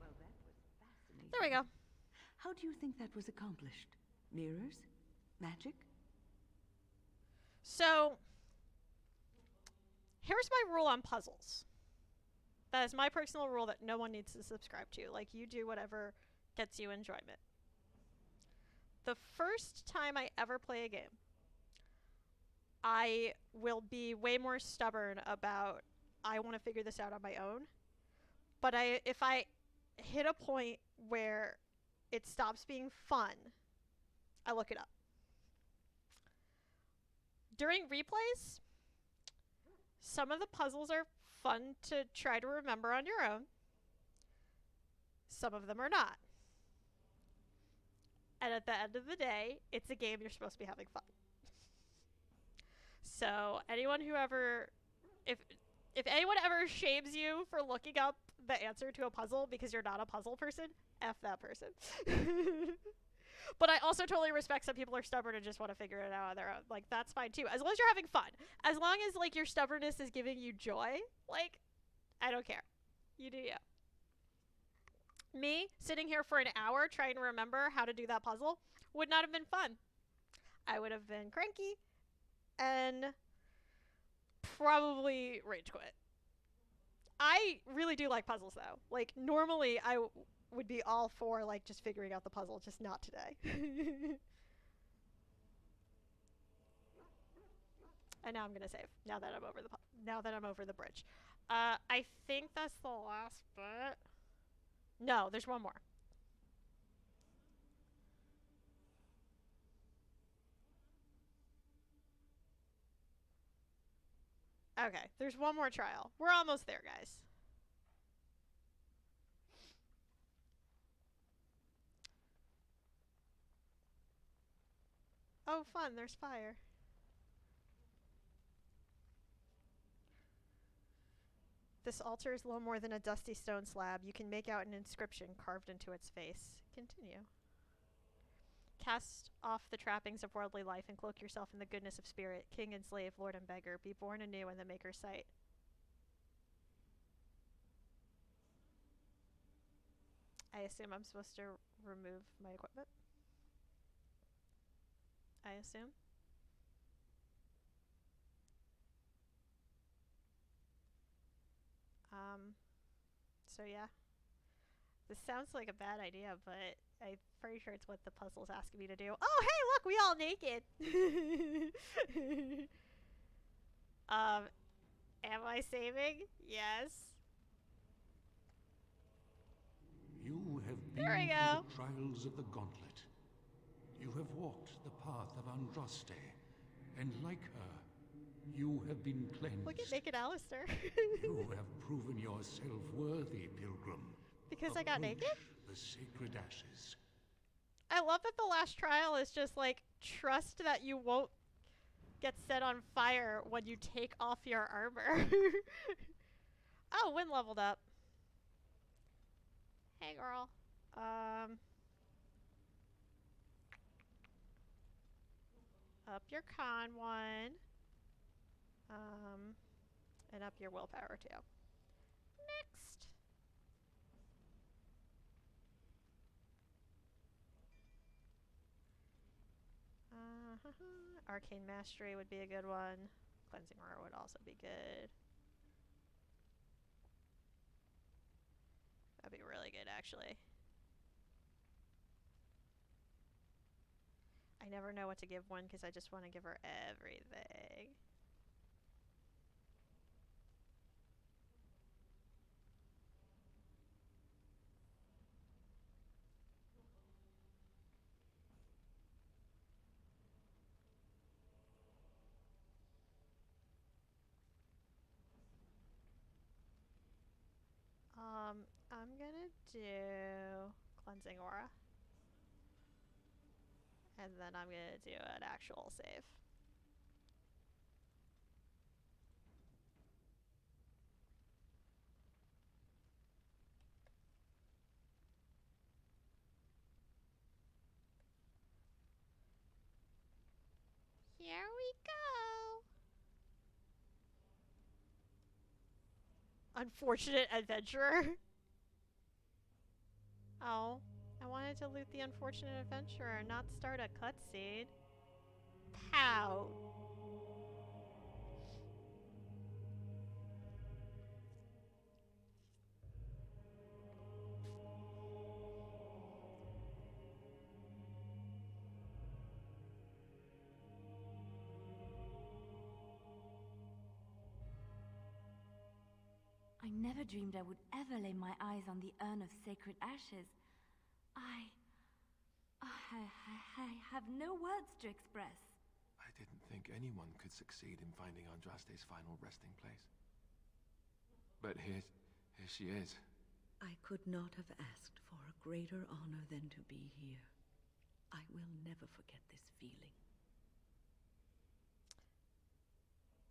Well, that was fascinating. There we go. How do you think that was accomplished? Mirrors? Magic? So, here's my rule on puzzles. That is my personal rule that no one needs to subscribe to. Like, you do whatever gets you enjoyment. The first time I ever play a game, I will be way more stubborn about, I want to figure this out on my own. But if I hit a point where it stops being fun, I look it up. During replays, some of the puzzles are fun to try to remember on your own. Some of them are not. And at the end of the day, it's a game you're supposed to be having fun. So anyone who ever, if anyone ever shames you for looking up the answer to a puzzle because you're not a puzzle person, F that person. But I also totally respect some people are stubborn and just want to figure it out on their own. Like, that's fine too. As long as you're having fun. As long as, like, your stubbornness is giving you joy, like, I don't care. You do you. Me, sitting here for an hour trying to remember how to do that puzzle would not have been fun. I would have been cranky and probably rage quit. I really do like puzzles, though. Like, normally I would be all for, like, just figuring out the puzzle, just not today. And now I'm gonna save. Now that I'm over the bridge. I think that's the last bit. No, there's one more. Okay, there's one more trial. We're almost there, guys. Oh, fun, there's fire. This altar is little more than a dusty stone slab. You can make out an inscription carved into its face. Continue. Cast off the trappings of worldly life and cloak yourself in the goodness of spirit. King and slave, lord and beggar, be born anew in the Maker's sight. I assume I'm supposed to remove my equipment. I assume. So yeah. This sounds like a bad idea, but I'm pretty sure it's what the puzzle's asking me to do. Oh, hey, look, we all naked. Am I saving? Yes. You have been There we through go. the trials of the Gauntlet. You have walked the path of Andraste, and like her, You have been cleansed. Look at naked Alistair. You have proven yourself worthy, pilgrim. Because I got naked? The sacred ashes. I love that the last trial is just like, trust that you won't get set on fire when you take off your armor. Oh, Wynn leveled up. Hey, girl. Up your con one. And up your willpower too. Next. Arcane Mastery would be a good one. Cleansing Aura would also be good. That'd be really good, actually. I never know what to give one because I just want to give her everything. I'm gonna do Cleansing Aura. And then I'm gonna do an actual save. Here we go! Unfortunate adventurer. Oh, I wanted to loot the unfortunate adventurer, not start a cutscene. Pow. I never dreamed I would ever lay my eyes on the Urn of Sacred Ashes. I have no words to express. I didn't think anyone could succeed in finding Andraste's final resting place. But here she is. I could not have asked for a greater honor than to be here. I will never forget this feeling.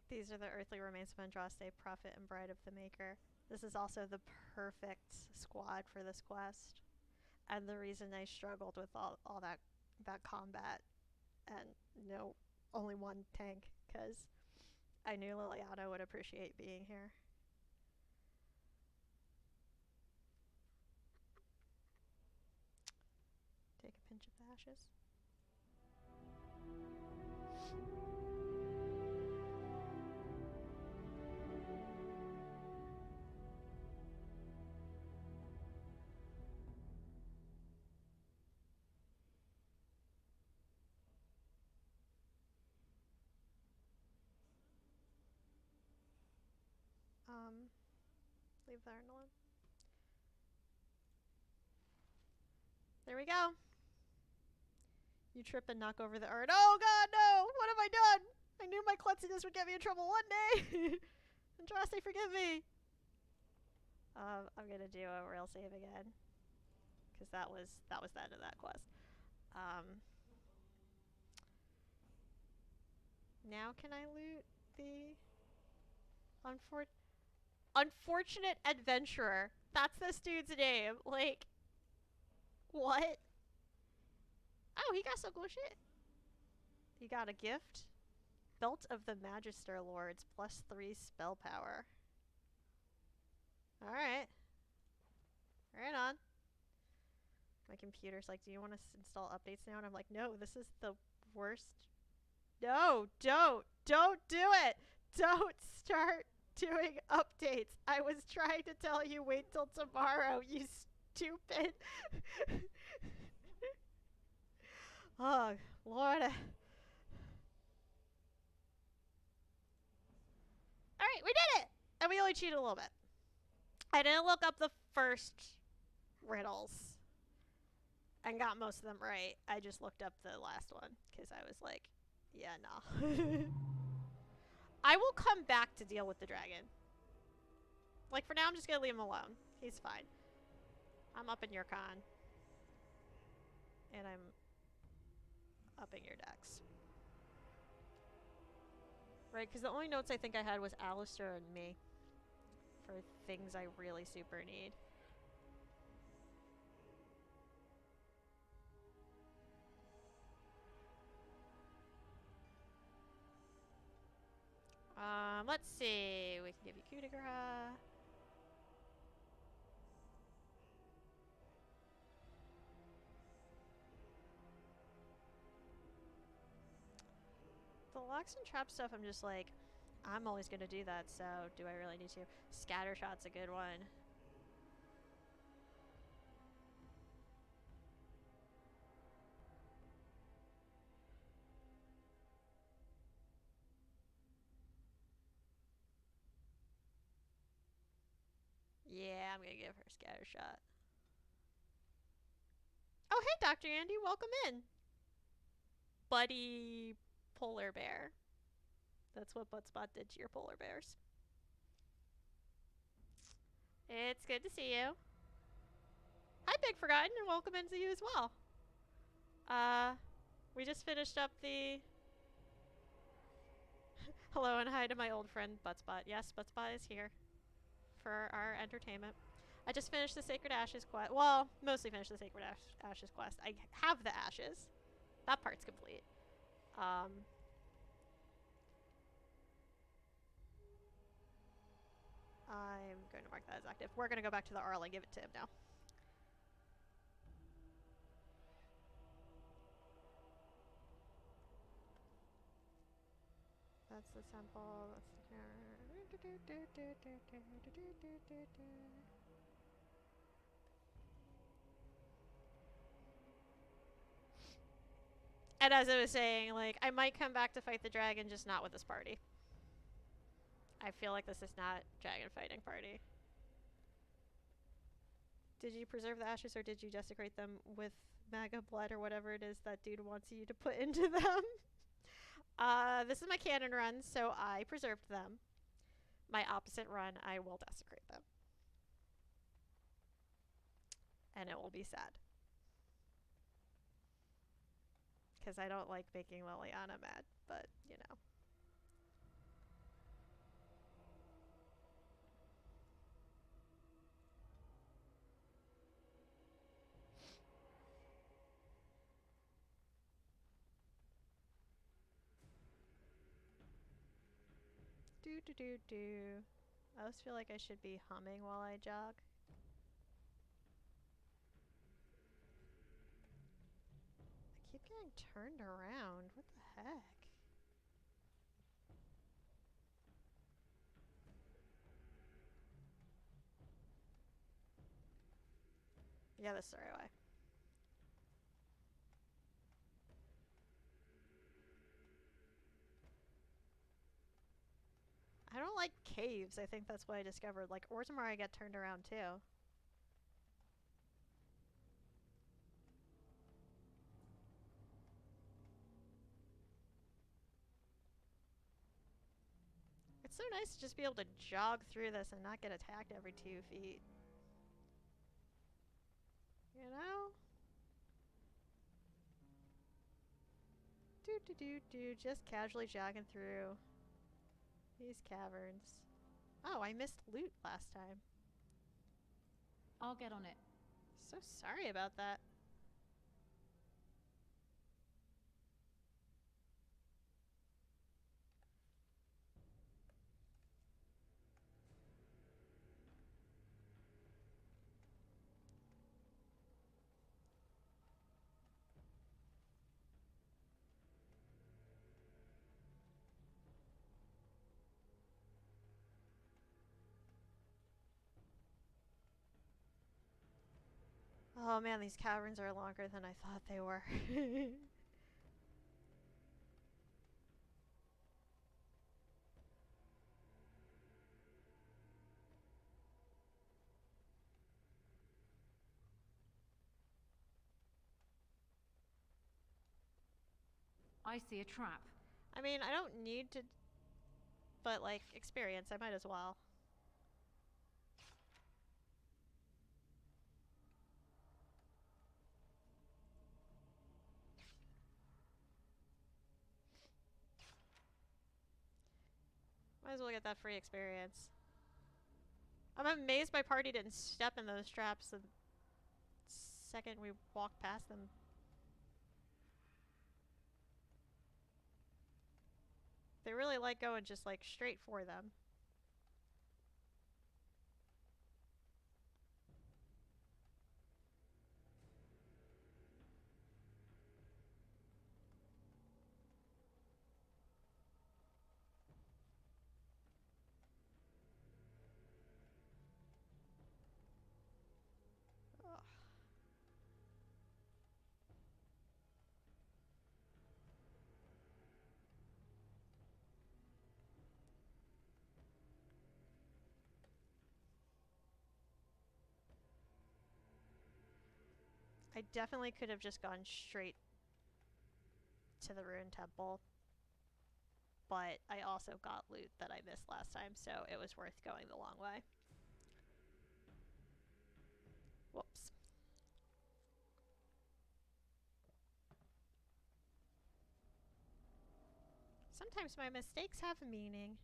These are the earthly remains of Andraste, prophet and bride of the Maker. This is also the perfect squad for this quest. And the reason I struggled with all that combat and only one tank, because I knew Liliana would appreciate being here. Take a pinch of the ashes. Leave the urn alone. There we go. You trip and knock over the urn. Oh god, no! What have I done? I knew my klutziness would get me in trouble one day! Andraste, forgive me! I'm gonna do a real save again. Because that was the end of that quest. Now can I loot the Unfortunate Adventurer? That's this dude's name. Like, what? Oh, he got some cool shit. He got a gift. Belt of the Magister Lords, +3 spell power. Alright. Right on. My computer's like, do you want to install updates now? And I'm like, no, this is the worst. No, don't do it. Don't start doing updates. I was trying to tell you wait till tomorrow, you stupid. Oh, Lord. Alright, we did it! And we only cheated a little bit. I didn't look up the first riddles and got most of them right. I just looked up the last one because I was like, yeah, nah. I will come back to deal with the dragon. Like, for now, I'm just gonna leave him alone. He's fine. I'm up in your con. And I'm upping your dex. Right, because the only notes I think I had was Alistair and me. For things I really super need. Let's see. We can give you coup de grace. The locks and trap stuff, I'm just like, I'm always gonna do that, so do I really need to? Scattershot's a good one. Yeah, I'm gonna give her Scattershot. Oh, hey, Dr. Andy, welcome in. Buddy polar bear. That's what Buttspot did to your polar bears. It's good to see you. Hi, Big Forgotten, and welcome into you as well. We just finished up the... Hello and hi to my old friend Buttspot. Yes, Buttspot is here for our entertainment. I just finished the Sacred Ashes quest. Well, mostly finished the Sacred Ashes quest. I have the ashes. That part's complete. I'm going to mark that as active. We're going to go back to the Arl and give it to him now. That's the temple. That's the camera. And as I was saying, like, I might come back to fight the dragon, just not with this party. I feel like this is not dragon fighting party. Did you preserve the ashes or did you desecrate them with maga blood or whatever it is that dude wants you to put into them? This is my canon run, so I preserved them. My opposite run, I will desecrate them. And it will be sad. Because I don't like making Liliana mad, but, you know. Do. I always feel like I should be humming while I jog. I keep getting turned around. What the heck? Yeah, that's the right way. I don't like caves. I think that's what I discovered. Like, Orzammar, I get turned around too. It's so nice to just be able to jog through this and not get attacked every 2 feet. You know? Just casually jogging through these caverns. Oh, I missed loot last time. I'll get on it. So sorry about that. Oh man, these caverns are longer than I thought they were. I see a trap. I mean, I don't need to... But, like, experience, I might as well. Might as well get that free experience. I'm amazed my party didn't step in those traps the second we walked past them. They really like going just like straight for them. Ugh. I definitely could have just gone straight to the ruined temple, but I also got loot that I missed last time, so it was worth going the long way. Whoops. Sometimes my mistakes have meaning.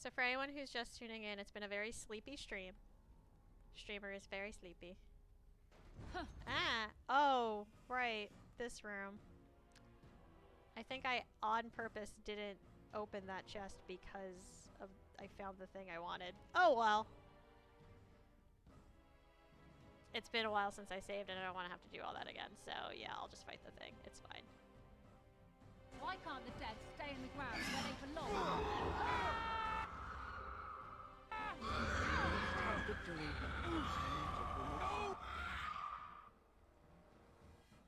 So for anyone who's just tuning in, it's been a very sleepy stream. Streamer is very sleepy. Ah! Oh, right. This room. I think I, on purpose, didn't open that chest because of I found the thing I wanted. Oh, well. It's been a while since I saved, and I don't want to have to do all that again. So, yeah, I'll just fight the thing. It's fine. Why can't the dead stay in the ground where they belong? Victory.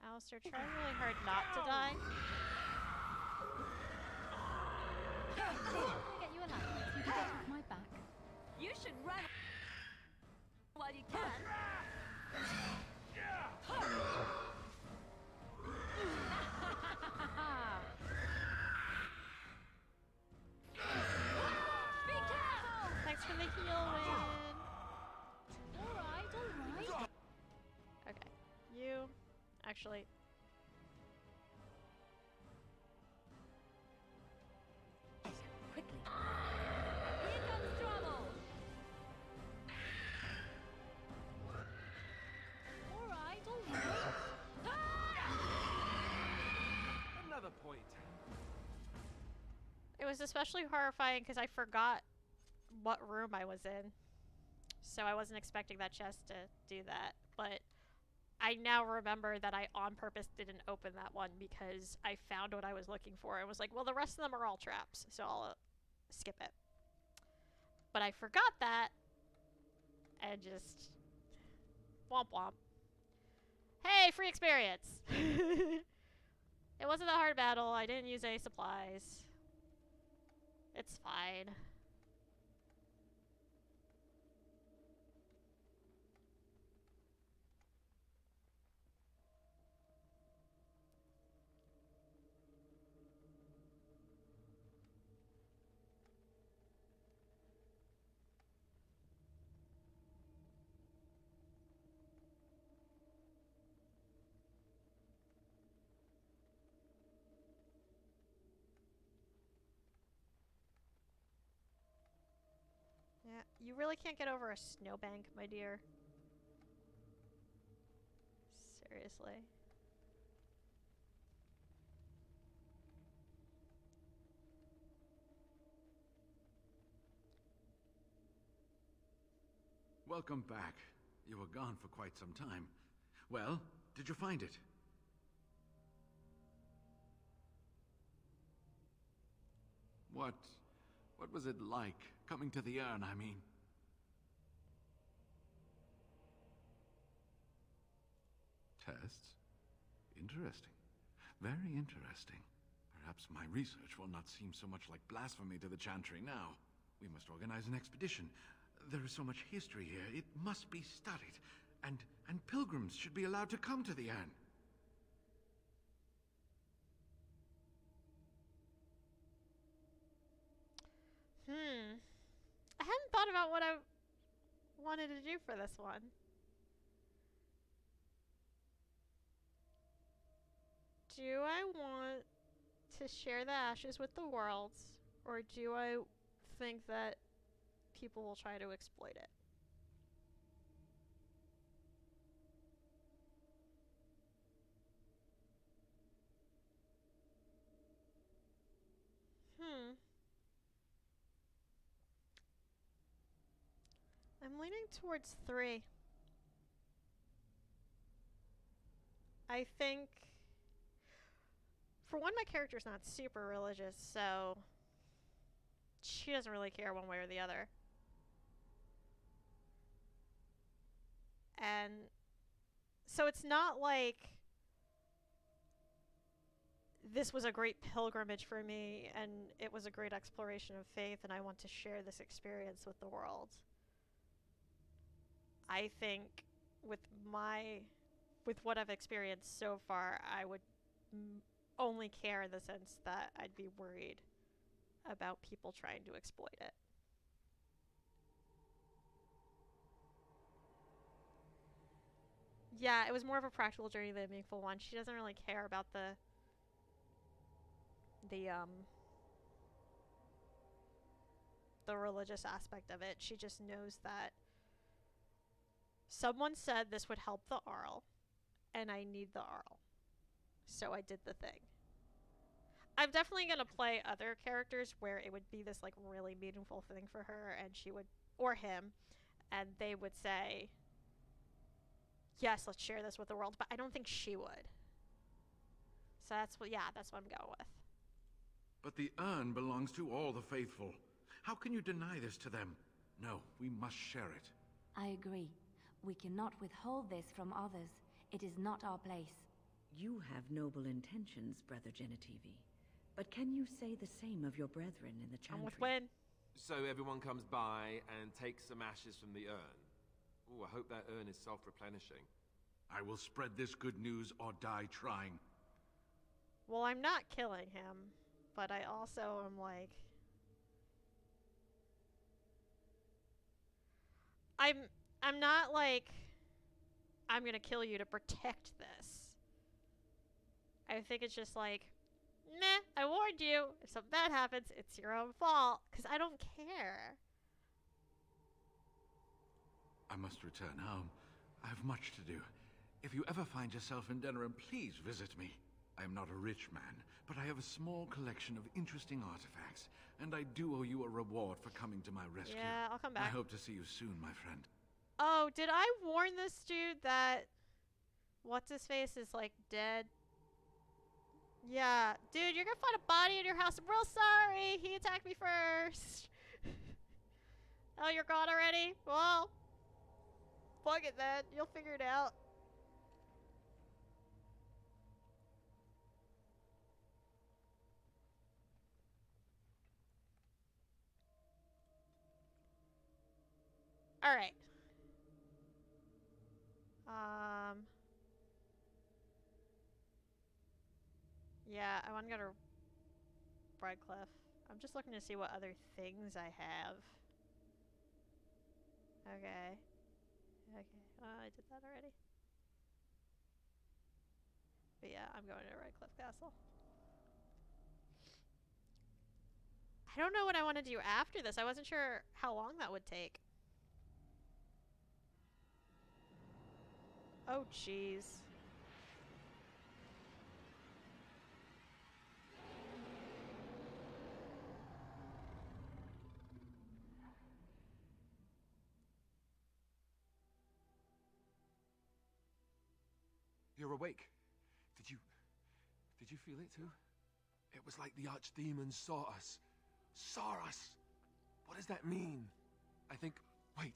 Alistair, try really hard not to die. Get you a ladder so you can get off my back. You should run while you can. Be careful! Thanks for the heal, Win. Alright. Okay. You... Actually... Quickly. Here comes trouble! Alright. Another point. It was especially horrifying because I forgot what room I was in. So I wasn't expecting that chest to do that. But I now remember that I on purpose didn't open that one because I found what I was looking for and was like, well, the rest of them are all traps, so I'll skip it. But I forgot that and just womp womp. Hey, free experience! It wasn't a hard battle. I didn't use any supplies. It's fine. Yeah, you really can't get over a snowbank, my dear. Seriously. Welcome back. You were gone for quite some time. Well, did you find it? What was it like, coming to the urn, I mean? Tests? Interesting. Very interesting. Perhaps my research will not seem so much like blasphemy to the Chantry now. We must organize an expedition. There is so much history here, it must be studied. And pilgrims should be allowed to come to the urn. I hadn't thought about what I wanted to do for this one. Do I want to share the ashes with the world, or do I think that people will try to exploit it? I'm leaning towards 3. I think, for one, my character's not super religious, so she doesn't really care one way or the other. And so it's not like this was a great pilgrimage for me and it was a great exploration of faith and I want to share this experience with the world. I think with what I've experienced so far, I would only care in the sense that I'd be worried about people trying to exploit it. Yeah, it was more of a practical journey than a meaningful one. She doesn't really care about the religious aspect of it. She just knows that someone said this would help the Arl, and I need the Arl. So I did the thing. I'm definitely going to play other characters where it would be this like really meaningful thing for her, and she would, or him, and they would say, yes, let's share this with the world, but I don't think she would. So that's what I'm going with. But the urn belongs to all the faithful. How can you deny this to them? No, we must share it. I agree. We cannot withhold this from others. It is not our place. You have noble intentions, Brother Genitivi. But can you say the same of your brethren in the chantry? I'm with Wynn. So everyone comes by and takes some ashes from the urn. Oh, I hope that urn is self-replenishing. I will spread this good news or die trying. Well, I'm not killing him, but I also am like... I'm not like, I'm gonna kill you to protect this. I think it's just like, meh, I warned you. If something bad happens, it's your own fault. Because I don't care. I must return home. I have much to do. If you ever find yourself in Denerim, please visit me. I am not a rich man, but I have a small collection of interesting artifacts, and I do owe you a reward for coming to my rescue. Yeah, I'll come back. I hope to see you soon, my friend. Oh, did I warn this dude that what's-his-face is, like, dead? Yeah. Dude, you're gonna find a body in your house. I'm real sorry. He attacked me first. Oh, you're gone already? Well, fuck it then. You'll figure it out. Alright. Yeah, I want to go to Redcliffe. I'm just looking to see what other things I have. Okay. Okay. I did that already. But yeah, I'm going to Redcliffe Castle. I don't know what I want to do after this. I wasn't sure how long that would take. Oh, jeez. You're awake. Did you feel it too? It was like the archdemons saw us. Saw us! What does that mean? I think... Wait.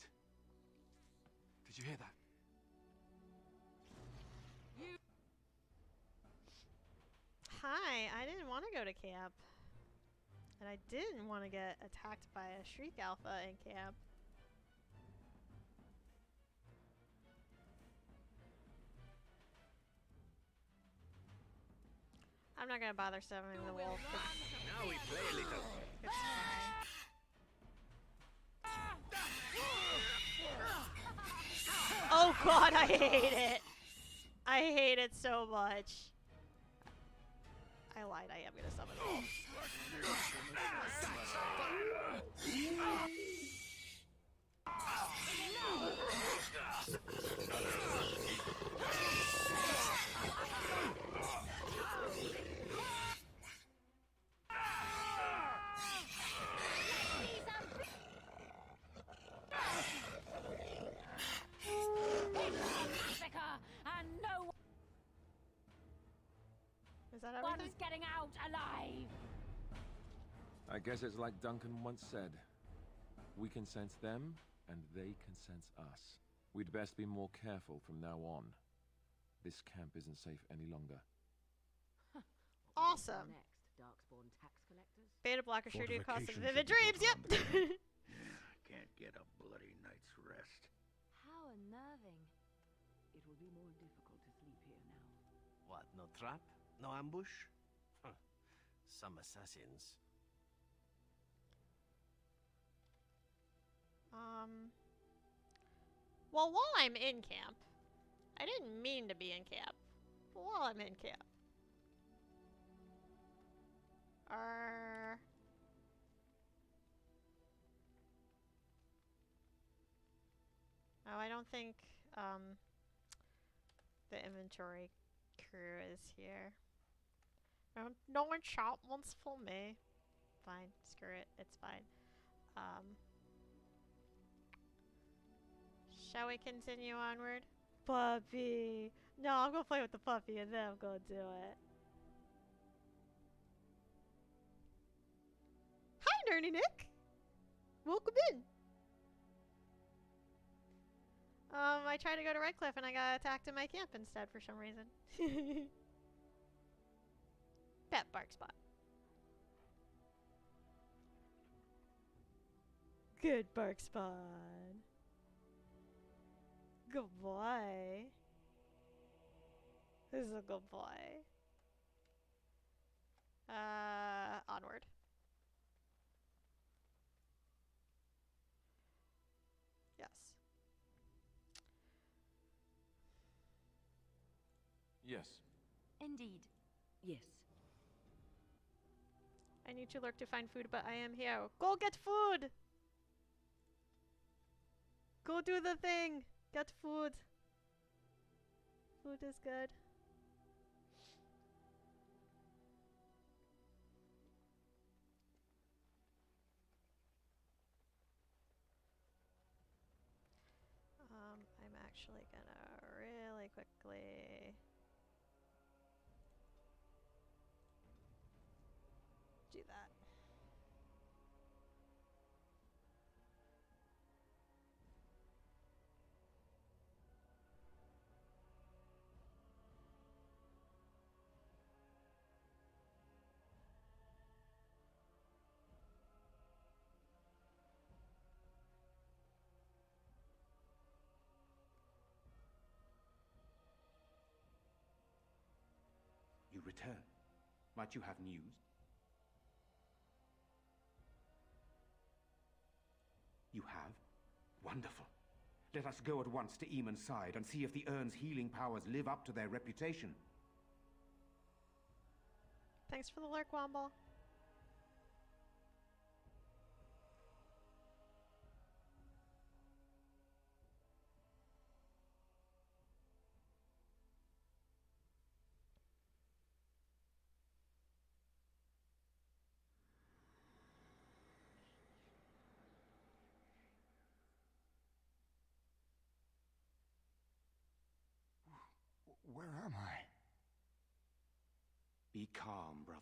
Did you hear that? Hi, I didn't want to go to camp. And I didn't want to get attacked by a Shriek Alpha in camp. I'm not gonna bother summoning the wolf. Now we play a little. It's fine. Oh god, I hate it. I hate it so much. I lied, I am gonna summon wolves. And no Is that everything? one's getting out alive. I guess it's like Duncan once said. We can sense them, and they can sense us. We'd best be more careful from now on. This camp isn't safe any longer. Awesome. Next, Darkspawn tax collectors. Beta blocker sure do cost us Fortifications vivid will be dreams, built yep. around the camp. Can't get a bloody night's rest. How unnerving. It will be more difficult to sleep here now. What, no trap? No ambush? Huh. Some assassins. Well, while I'm in camp, I didn't mean to be in camp, but while I'm in camp. Oh, I don't think, the inventory crew is here. No enchantments for me. Fine, screw it, it's fine. Shall we continue onward? Puppy! No, I'm gonna play with the puppy and then I'm gonna do it. Hi, Nerdy Nick! Welcome in! I tried to go to Redcliffe and I got attacked in my camp instead for some reason. Pet bark spot. Good bark spot. Good boy. This is a good boy. Onward. Yes. Yes. Indeed. Yes. I need to lurk to find food, but I am here. Go get food! Go do the thing! Get food. Food is good. I'm actually gonna really quickly do that. You return. Might you have news? You have? Wonderful. Let us go at once to Eamon's side and see if the Urn's healing powers live up to their reputation. Thanks for the lurk, Womble. Where am I? Be calm, brother.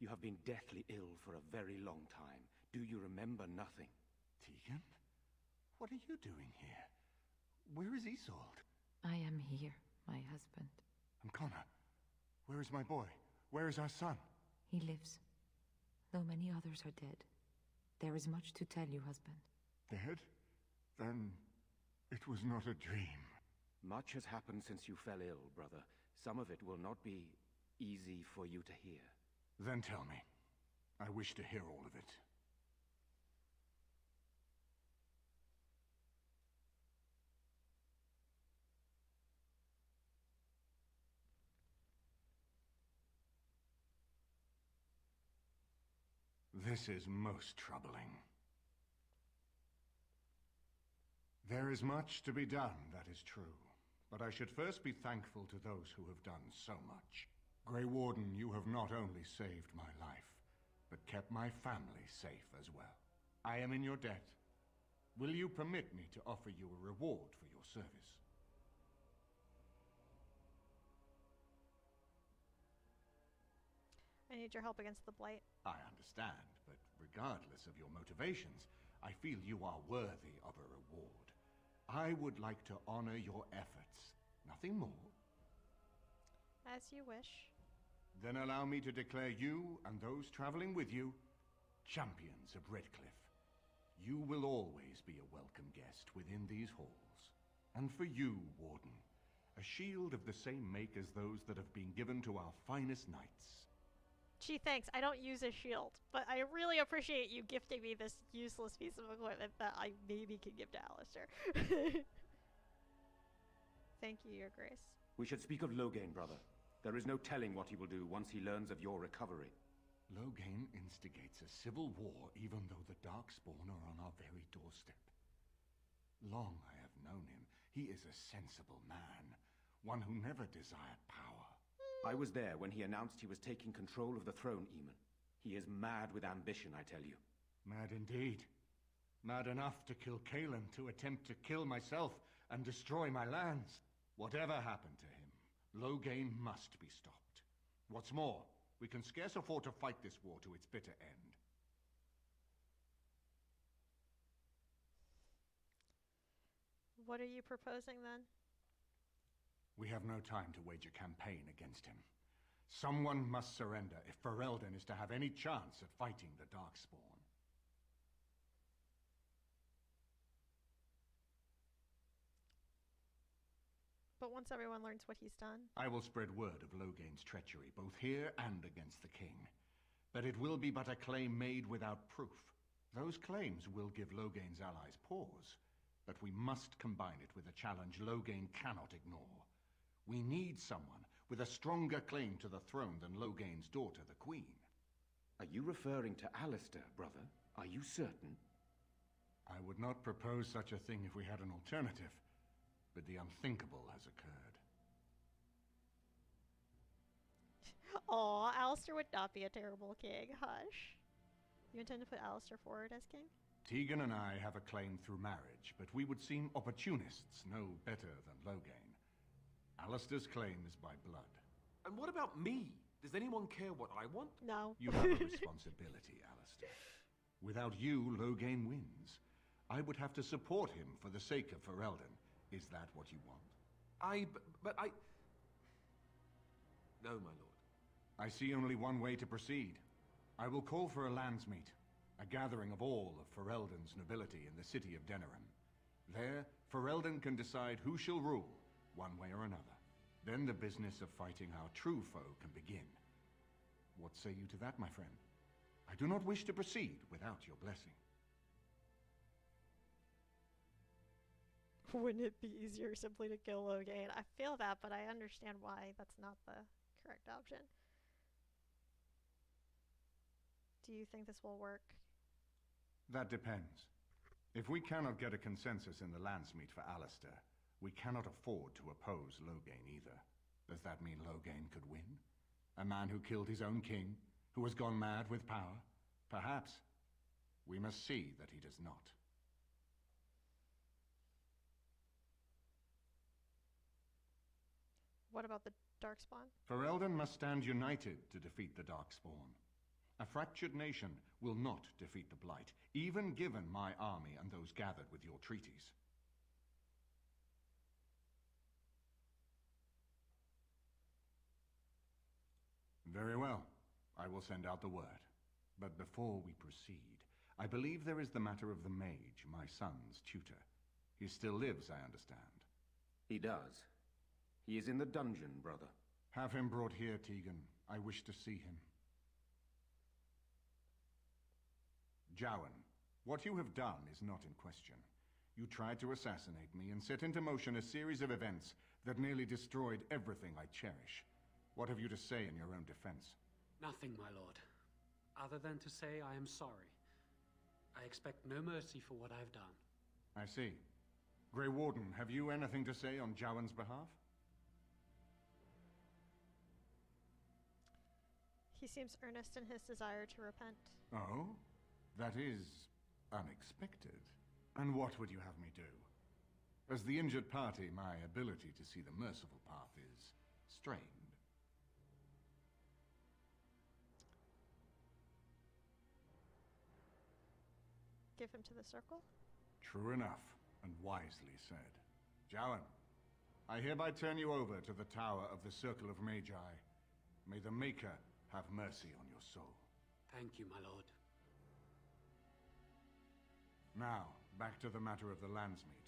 You have been deathly ill for a very long time. Do you remember nothing? Tegan? What are you doing here? Where is Isolde? I am here, my husband. And Connor? Where is my boy? Where is our son? He lives, though many others are dead. There is much to tell you, husband. Dead? Then it was not a dream. Much has happened since you fell ill, brother. Some of it will not be easy for you to hear. Then tell me. I wish to hear all of it. This is most troubling. There is much to be done, that is true. But I should first be thankful to those who have done so much. Grey Warden, you have not only saved my life, but kept my family safe as well. I am in your debt. Will you permit me to offer you a reward for your service? I need your help against the Blight. I understand, but regardless of your motivations, I feel you are worthy of a reward. I would like to honor your efforts. Nothing more. As you wish. Then allow me to declare you and those traveling with you champions of Redcliffe. You will always be a welcome guest within these halls. And for you, Warden, a shield of the same make as those that have been given to our finest knights. Gee, thanks. I don't use a shield, but I really appreciate you gifting me this useless piece of equipment that I maybe can give to Alistair. Thank you, Your Grace. We should speak of Loghain, brother. There is no telling what he will do once he learns of your recovery. Loghain instigates a civil war even though the Darkspawn are on our very doorstep. Long I have known him. He is a sensible man, one who never desired power. I was there when he announced he was taking control of the throne, Eamon. He is mad with ambition, I tell you. Mad indeed. Mad enough to kill Kaelin, to attempt to kill myself and destroy my lands. Whatever happened to him, Loghain must be stopped. What's more, we can scarce afford to fight this war to its bitter end. What are you proposing then? We have no time to wage a campaign against him. Someone must surrender if Ferelden is to have any chance at fighting the Darkspawn. But once everyone learns what he's done... I will spread word of Loghain's treachery, both here and against the king. But it will be but a claim made without proof. Those claims will give Loghain's allies pause, but we must combine it with a challenge Loghain cannot ignore. We need someone with a stronger claim to the throne than Loghain's daughter, the Queen. Are you referring to Alistair, brother? Are you certain? I would not propose such a thing if we had an alternative, but the unthinkable has occurred. Aw, Alistair would not be a terrible king. Hush. You intend to put Alistair forward as king? Tegan and I have a claim through marriage, but we would seem opportunists no better than Loghain. Alistair's claim is by blood. And what about me? Does anyone care what I want? No. You have a responsibility, Alistair. Without you, Loghain wins. I would have to support him for the sake of Ferelden. Is that what you want? But I... No, my lord. I see only one way to proceed. I will call for a landsmeet, a gathering of all of Ferelden's nobility in the city of Denerim. There, Ferelden can decide who shall rule, one way or another. Then the business of fighting our true foe can begin. What say you to that, my friend? I do not wish to proceed without your blessing. Wouldn't it be easier simply to kill Loghain? I feel that, but I understand why that's not the correct option. Do you think this will work? That depends. If we cannot get a consensus in the landsmeet for Alistair, we cannot afford to oppose Loghain either. Does that mean Loghain could win? A man who killed his own king, who has gone mad with power? Perhaps. We must see that he does not. What about the Darkspawn? Ferelden must stand united to defeat the Darkspawn. A fractured nation will not defeat the Blight, even given my army and those gathered with your treaties. Very well. I will send out the word. But before we proceed, I believe there is the matter of the mage, my son's tutor. He still lives, I understand. He does. He is in the dungeon, brother. Have him brought here, Tegan. I wish to see him. Jowan, what you have done is not in question. You tried to assassinate me and set into motion a series of events that nearly destroyed everything I cherish. What have you to say in your own defense? Nothing, my lord. other than to say I am sorry. I expect no mercy for what I've done. I see. Grey Warden, have you anything to say on Jowan's behalf? He seems earnest in his desire to repent. Oh? That is unexpected. And what would you have me do? As the injured party, my ability to see the merciful path is strained. Give him to the circle? True enough, and wisely said. Jowan, I hereby turn you over to the Tower of the Circle of Magi. May the Maker have mercy on your soul. Thank you, my lord. Now, back to the matter of the Landsmeet.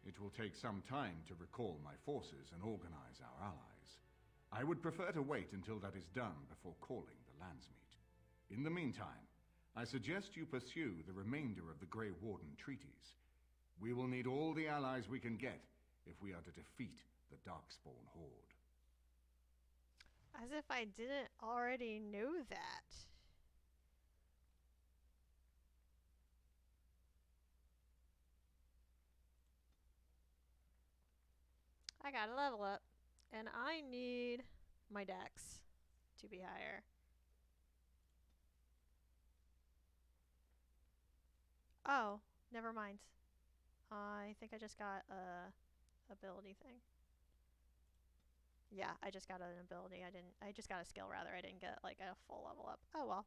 It will take some time to recall my forces and organize our allies. I would prefer to wait until that is done before calling the Landsmeet. In the meantime, I suggest you pursue the remainder of the Grey Warden treaties. We will need all the allies we can get if we are to defeat the Darkspawn Horde. As if I didn't already know that. I gotta level up. And I need my dex to be higher. Oh, never mind. I think I just got a ability thing. Yeah, I just got an ability. I just got a skill rather. I didn't get like a full level up. Oh well.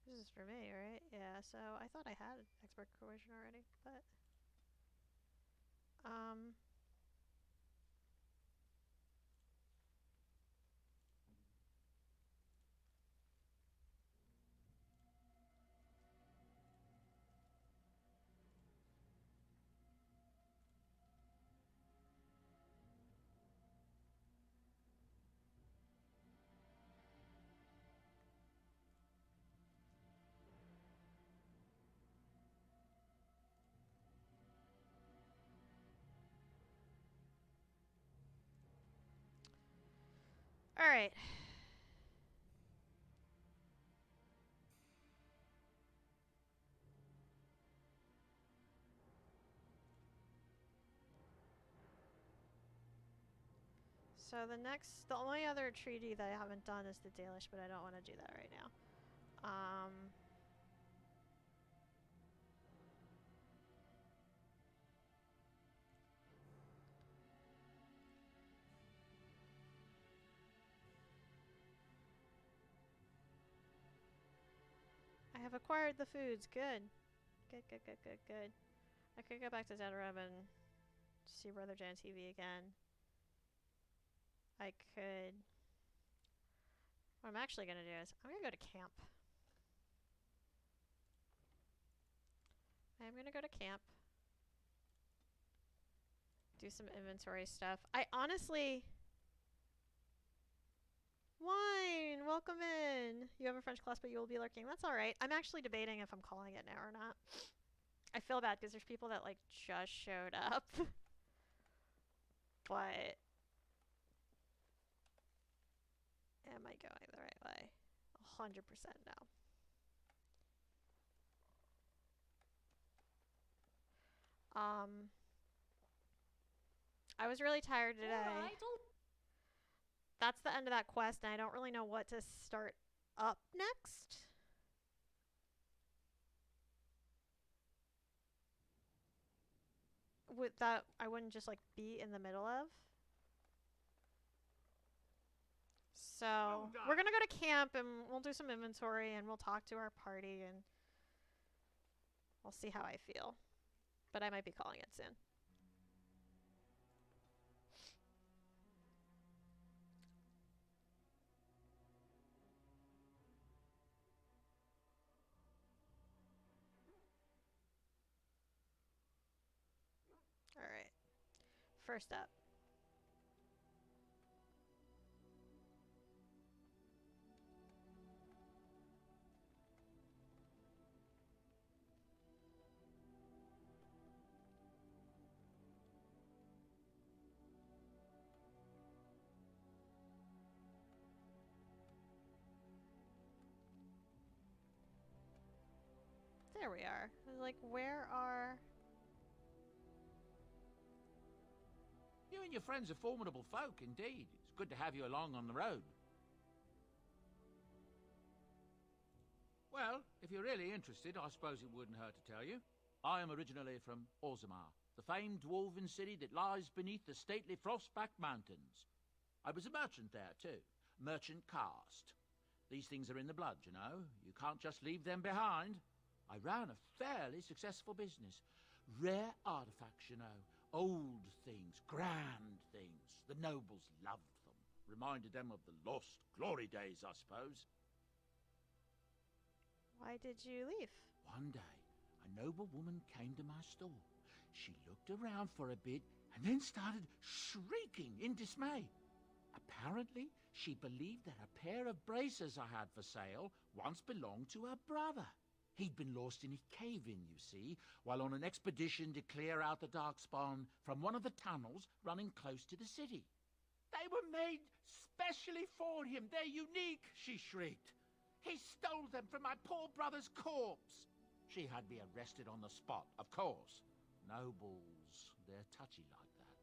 This is for me, right? Yeah, so I thought I had expert coercion already, but all right. So the only other treaty that I haven't done is the Dalish, but I don't want to do that right now. I have acquired the foods. Good. Good, good, good, good, good. I could go back to Zedram and see Brother Jan TV again. I could... What I'm actually going to do is I'm going to go to camp. I'm going to go to camp. Do some inventory stuff. I honestly... Wine! Welcome in! You have a French class, but you will be lurking. That's alright. I'm actually debating if I'm calling it now or not. I feel bad because there's people that, like, just showed up. But... am I going the right way? 100% no. I was really tired today. That's the end of that quest, and I don't really know what to start up next. With that, I wouldn't just like be in the middle of. So we're gonna go to camp and we'll do some inventory and we'll talk to our party and we'll see how I feel. But I might be calling it soon. Alright. First up. There we are. Like, where are... You and your friends are formidable folk, indeed. It's good to have you along on the road. Well, if you're really interested, I suppose it wouldn't hurt to tell you. I am originally from Orzammar, the famed dwarven city that lies beneath the stately Frostback Mountains. I was a merchant there, too. Merchant caste. These things are in the blood, you know. You can't just leave them behind. I ran a fairly successful business. Rare artifacts, you know. Old things, grand things. The nobles loved them. Reminded them of the lost glory days, I suppose. Why did you leave? One day, a noble woman came to my store. She looked around for a bit and then started shrieking in dismay. Apparently, she believed that a pair of braces I had for sale once belonged to her brother. He'd been lost in a cave-in, you see, while on an expedition to clear out the Darkspawn from one of the tunnels running close to the city. They were made specially for him. They're unique, she shrieked. He stole them from my poor brother's corpse. She had me arrested on the spot, of course. Nobles, they're touchy like that.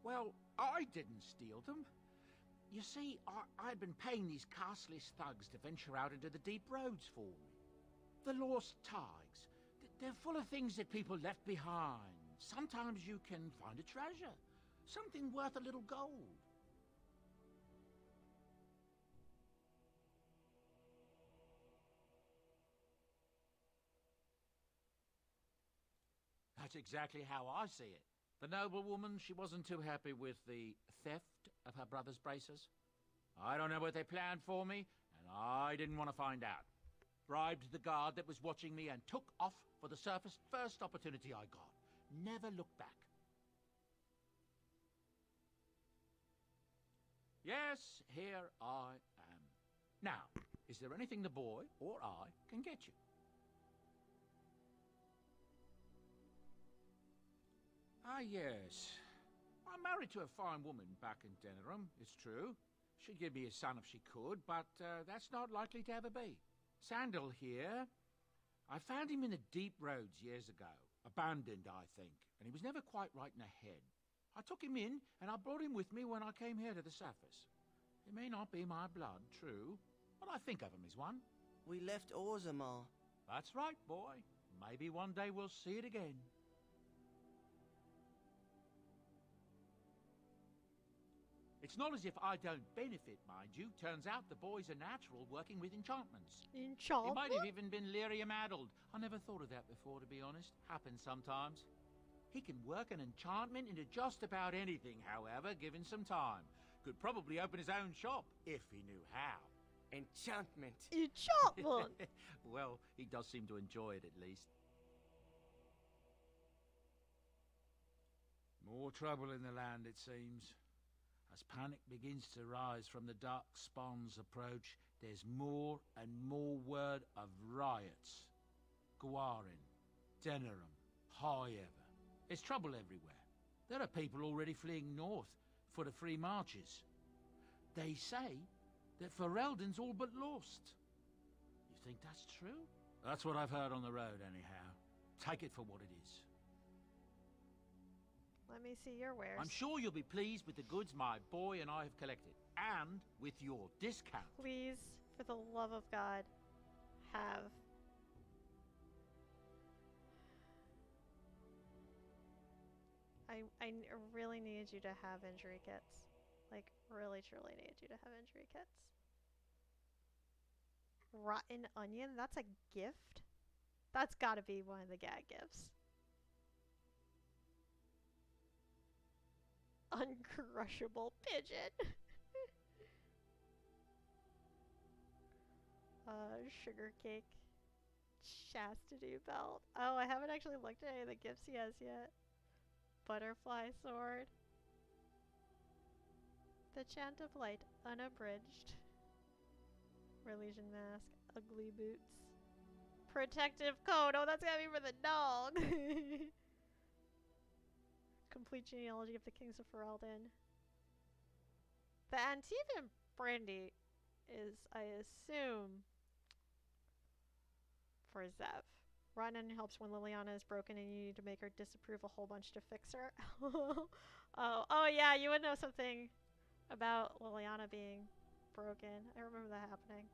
Well, I didn't steal them. You see, I'd been paying these castless thugs to venture out into the deep roads for me. The lost tags. They're full of things that people left behind. Sometimes you can find a treasure. Something worth a little gold. That's exactly how I see it. The noblewoman, she wasn't too happy with the theft of her brother's braces. I don't know what they planned for me, and I didn't want to find out. Bribed the guard that was watching me and took off for the surface first opportunity I got. Never looked back. Yes, here I am. Now, is there anything the boy or I can get you? Ah, yes. I'm married to a fine woman back in Denerim, it's true. She'd give me a son if she could, but that's not likely to ever be. Sandal here. I found him in the deep roads years ago. Abandoned, I think, and he was never quite right in the head. I took him in, and I brought him with me when I came here to the surface. He may not be my blood, true, but I think of him as one. We left Orzammar. That's right, boy. Maybe one day we'll see it again. It's not as if I don't benefit, mind you. Turns out the boy's a natural working with enchantments. Enchantment? He might have even been lyrium-addled. I never thought of that before, to be honest. Happens sometimes. He can work an enchantment into just about anything, however, given some time. Could probably open his own shop, if he knew how. Enchantment. Enchantment! Well, he does seem to enjoy it, at least. More trouble in the land, it seems. As panic begins to rise from the Darkspawn's approach, there's more and more word of riots. Gwarin, Denerim, Highever. There's trouble everywhere. There are people already fleeing north for the free marches. They say that Ferelden's all but lost. You think that's true? That's what I've heard on the road, anyhow. Take it for what it is. Let me see your wares. I'm sure you'll be pleased with the goods my boy and I have collected, and with your discount. Please, for the love of God, have... I really need you to have injury kits. Like, really, truly need you to have injury kits. Rotten onion? That's a gift? That's gotta be one of the gag gifts. Uncrushable pigeon. Sugar cake. Chastity belt. Oh, I haven't actually looked at any of the gifts he has yet. Butterfly sword. The Chant of Light, unabridged. Religion mask. Ugly boots. Protective coat. Oh, that's gotta be for the dog. Complete genealogy of the Kings of Ferelden. The Antivan brandy is, I assume, for Zev. Ryan helps when Liliana is broken and you need to make her disapprove a whole bunch to fix her. Oh yeah, you would know something about Liliana being broken. I remember that happening.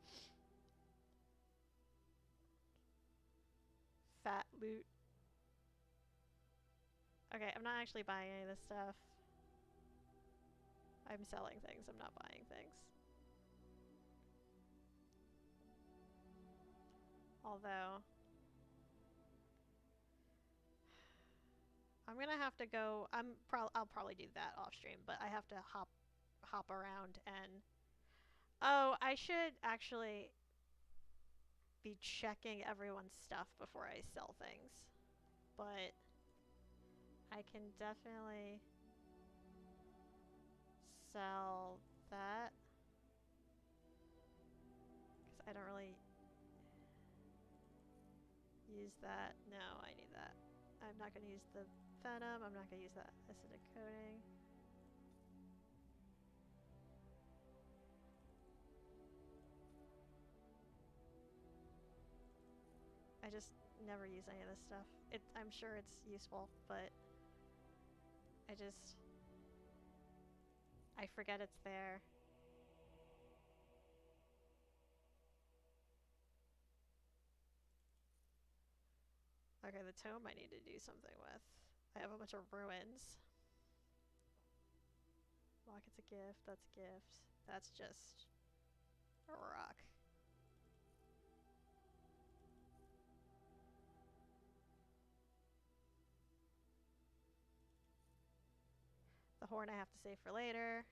Fat loot. Okay, I'm not actually buying any of this stuff. I'm selling things, I'm not buying things. Although I'm gonna have to go. I'll probably do that off stream, but I have to hop around and. Oh, I should actually be checking everyone's stuff before I sell things, but I can definitely sell that because I don't really use that. No, I need that. I'm not going to use the venom. I'm not going to use that acidic coating. I just never use any of this stuff. I'm sure it's useful, but I forget it's there. Okay, the tome I need to do something with. I have a bunch of ruins. Locket's a gift, that's a gift. That's just a rock. The horn I have to save for later.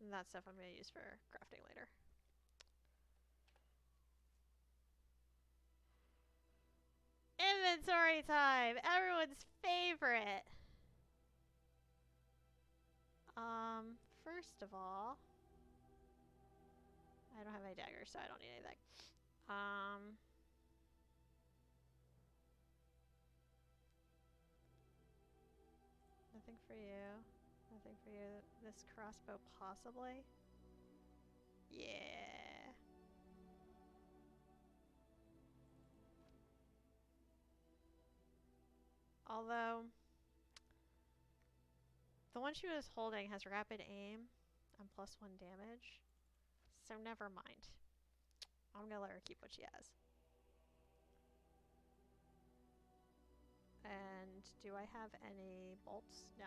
And that stuff I'm going to use for crafting later. Inventory time! Everyone's favorite! First of all, I don't have any daggers, so I don't need anything. Nothing for you. Nothing for you. This crossbow, possibly? Yeah. Although, the one she was holding has rapid aim and +1 damage. So never mind. I'm gonna let her keep what she has. And do I have any bolts? No.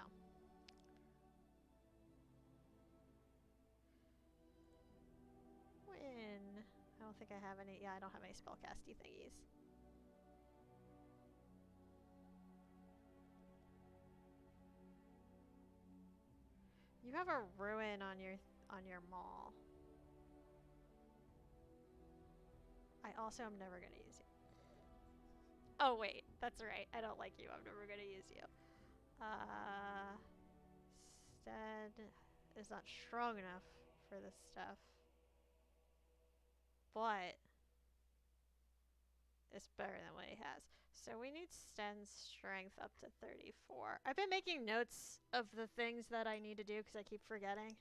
When? I don't think I have any. Yeah, I don't have any spellcasty thingies. You have a ruin on your mall. I also am never gonna use you. Oh wait, that's right. I don't like you. I'm never gonna use you. Stead is not strong enough for this stuff. But it's better than what he has. So we need Sten's strength up to 34. I've been making notes of the things that I need to do because I keep forgetting.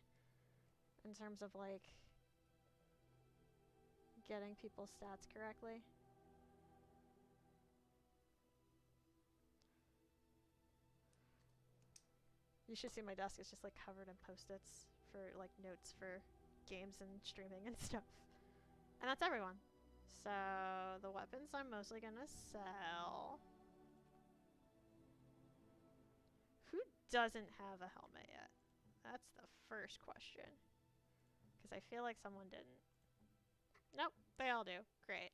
In terms of like getting people's stats correctly. You should see my desk. It's just like covered in post-its for like notes for games and streaming and stuff. And that's everyone. So the weapons I'm mostly gonna sell. Who doesn't have a helmet yet? That's the first question. Because I feel like someone didn't. Nope, they all do. Great.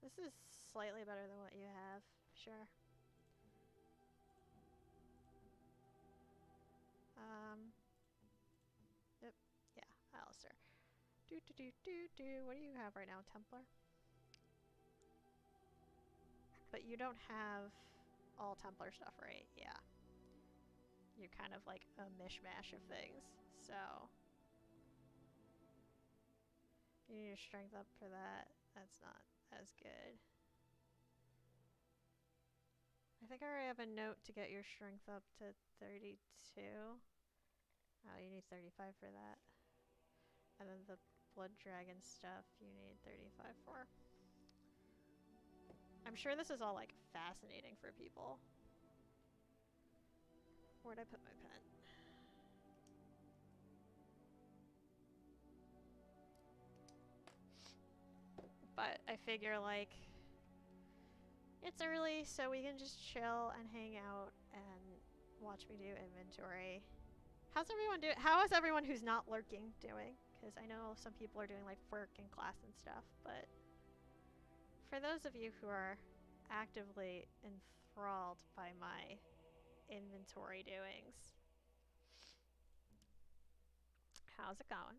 This is slightly better than what you have. Sure. Yep. Yeah, Alistair. What do you have right now, Templar? But you don't have all Templar stuff, right? Yeah. You're kind of like a mishmash of things, so... You need your strength up for that. That's not as good. I think I already have a note to get your strength up to 32. Oh, you need 35 for that. And then the blood dragon stuff you need 35 for. I'm sure this is all like fascinating for people. Where'd I put my pen? But I figure like it's early, so we can just chill and hang out and watch me do inventory. How's everyone doing? How is everyone who's not lurking doing? Because I know some people are doing like work and class and stuff, but for those of you who are actively enthralled by my inventory doings, how's it going?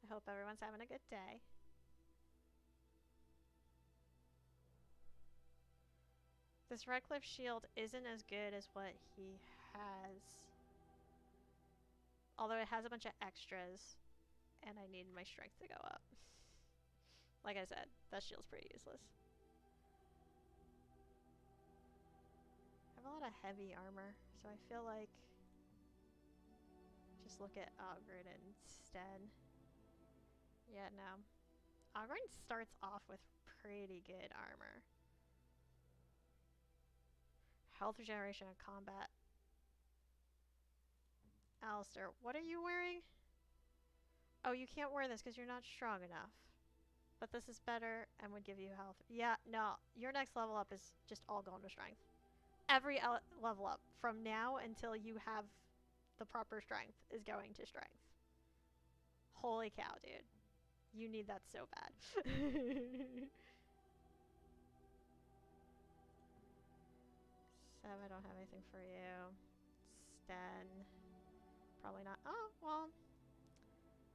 I hope everyone's having a good day. This Redcliffe shield isn't as good as what he has. Although it has a bunch of extras, and I need my strength to go up. Like I said, that shield's pretty useless. I have a lot of heavy armor, so I feel like just look at Ogren instead. Yeah, no. Ogren starts off with pretty good armor. Health regeneration and combat. Alistair, what are you wearing? Oh, you can't wear this because you're not strong enough. But this is better and would give you health. Yeah, no. Your next level up is just all going to strength. Every level up from now until you have the proper strength is going to strength. Holy cow, dude. You need that so bad. I don't have anything for you. Sten. Probably not. Oh, well.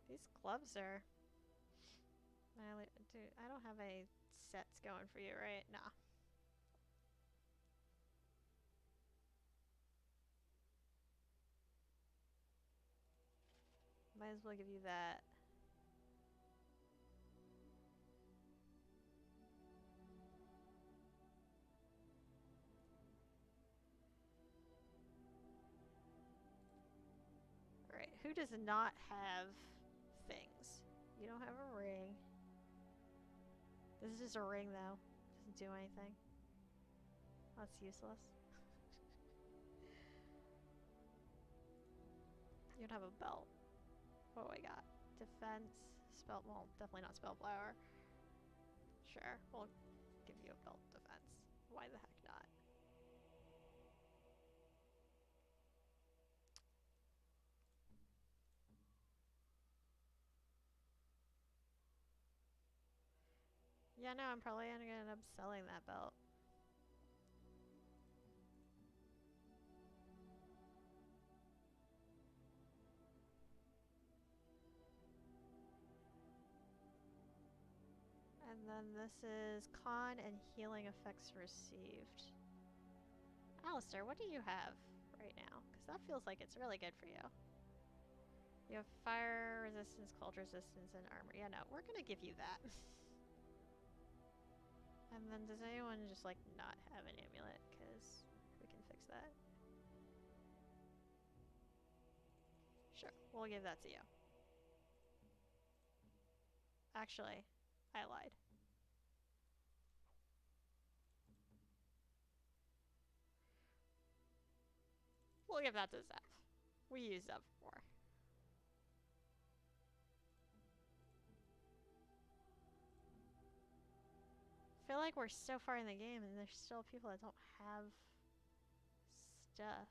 These gloves are... Dude, I don't have any sets going for you, right? Nah. Might as well give you that. Alright, who does not have things? You don't have a ring. This is just a ring, though. Doesn't do anything. That's useless. You don't have a belt. What do I got? Defense. Spell. Well, definitely not spellflower. Sure, we'll give you a belt defense. Why the heck not? Yeah, no, I'm probably gonna end up selling that belt. And then this is con and healing effects received. Alistair, what do you have right now? Because that feels like it's really good for you. You have fire resistance, cold resistance, and armor. Yeah, no, we're gonna give you that. And then does anyone just like not have an amulet? Because we can fix that. Sure, we'll give that to you. Actually, I lied. We'll give that to Zeph. We used Zeph before. I feel like we're so far in the game and there's still people that don't have stuff.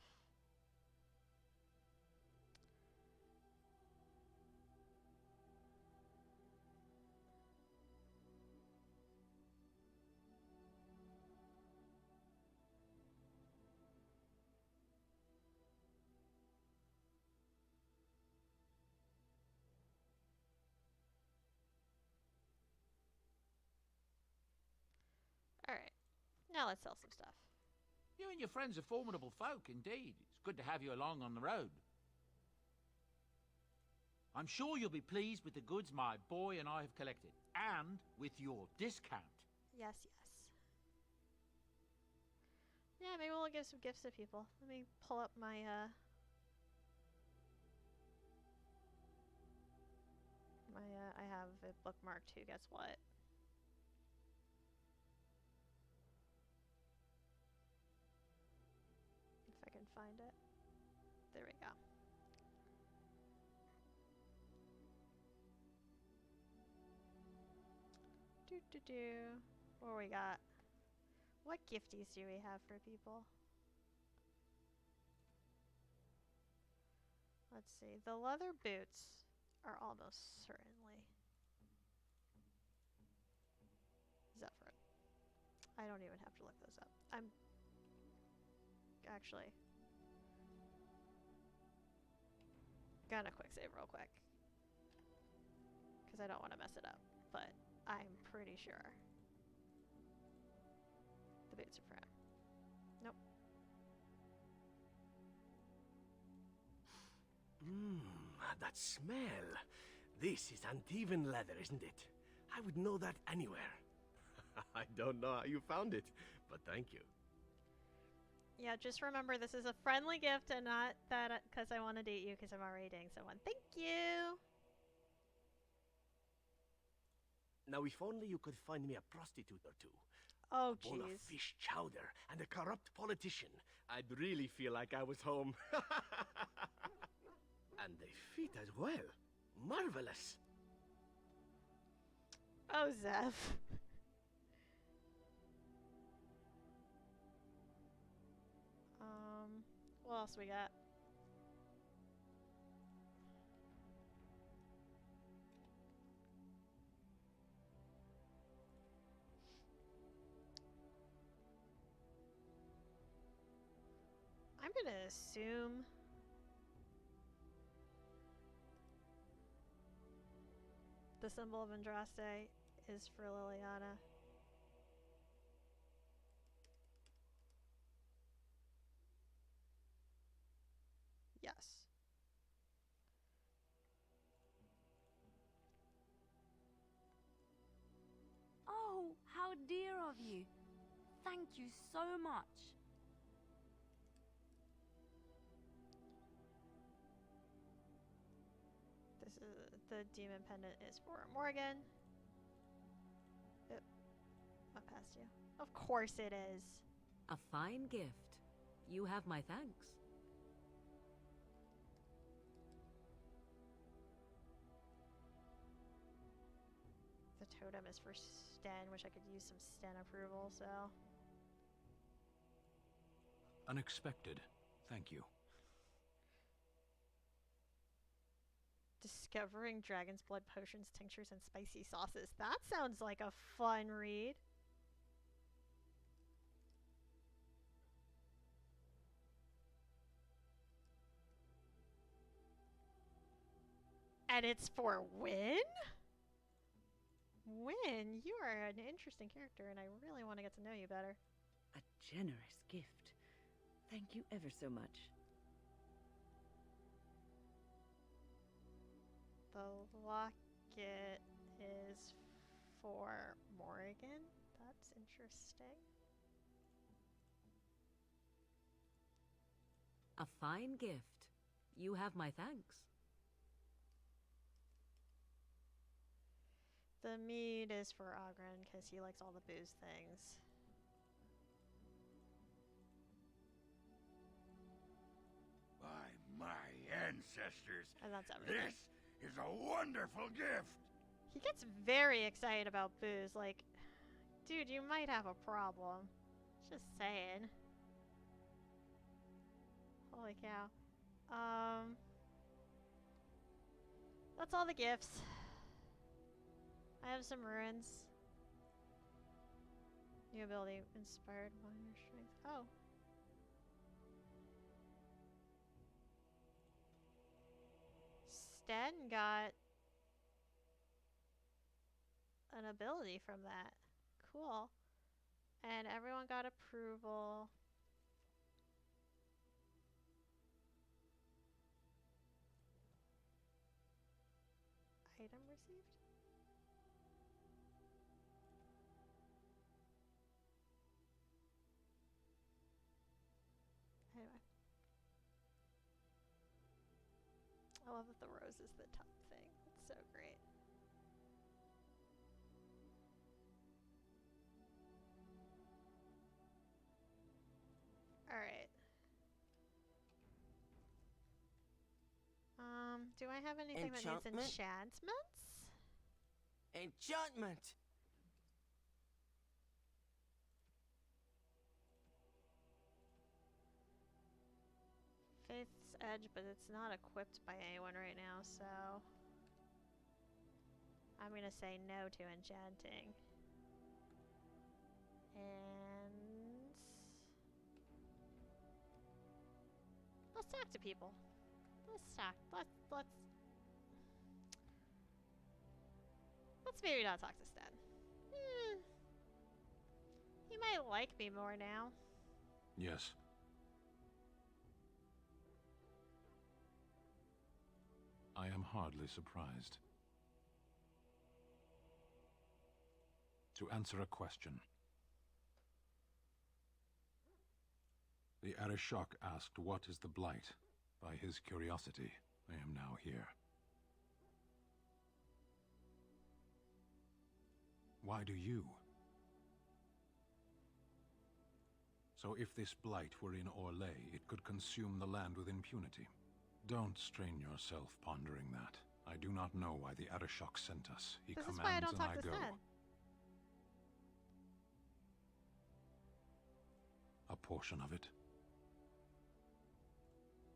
Now let's sell some stuff. You and your friends are formidable folk, indeed. It's good to have you along on the road. I'm sure you'll be pleased with the goods my boy and I have collected, and with your discount. Yes, yes. Yeah, maybe we'll give some gifts to people. Let me pull up my, I have it bookmarked who gets what. If I can find it. There we go. What we got? What gifties do we have for people? Let's see. The leather boots are almost certainly Zephyrin. I don't even have to look those up. I'm actually gonna quick save real quick because I don't want to mess it up, but I'm pretty sure the boots are for him. Nope. That smell. This is uneven leather, isn't it? I would know that anywhere. I don't know how you found it, but thank you. Yeah, just remember this is a friendly gift and not that because I want to date you because I'm already dating someone. Thank you! Now, if only you could find me a prostitute or two. Oh, a bowl of jeez. fish chowder and a corrupt politician. I'd really feel like I was home. And they fit as well. Marvelous. Oh, Zeph. What else we got? I'm gonna assume the symbol of Andraste is for Liliana. Yes. Oh, how dear of you. Thank you so much. This is the demon pendant is for Morgan. Yep. I passed you. Of course it is. A fine gift. You have my thanks. The totem is for Sten, which I could use some Sten approval, so. Unexpected. Thank you. Discovering dragon's blood potions, tinctures, and spicy sauces. That sounds like a fun read. And it's for Wynn? Wynn, you are an interesting character, and I really want to get to know you better. A generous gift. Thank you ever so much. The locket is for Morgan. That's interesting. A fine gift. You have my thanks. The mead is for Ogren because he likes all the booze things. By my ancestors, And that's everything. this is a wonderful gift. He gets very excited about booze. Like, dude, you might have a problem. Just saying. Holy cow. That's all the gifts. I have some ruins. New ability inspired by your strength. Oh. Sten got an ability from that. Cool. And everyone got approval. Item received? Anyway. I love that the rose is the top thing. It's so great. Alright. Do I have anything that needs enchantments? Enchantment! Faith's Edge, but it's not equipped by anyone right now, so I'm gonna say no to enchanting. And let's talk to people. Let's maybe not talk to Stan. He might like me more now. Yes. I am hardly surprised. To answer a question. The Arishok asked what is the Blight. By his curiosity, I am now here. Why do you? So if this Blight were in Orlais, it could consume the land with impunity. Don't strain yourself pondering that. I do not know why the Arishok sent us. He This is commands why I don't and talk I to go. Stan. A portion of it.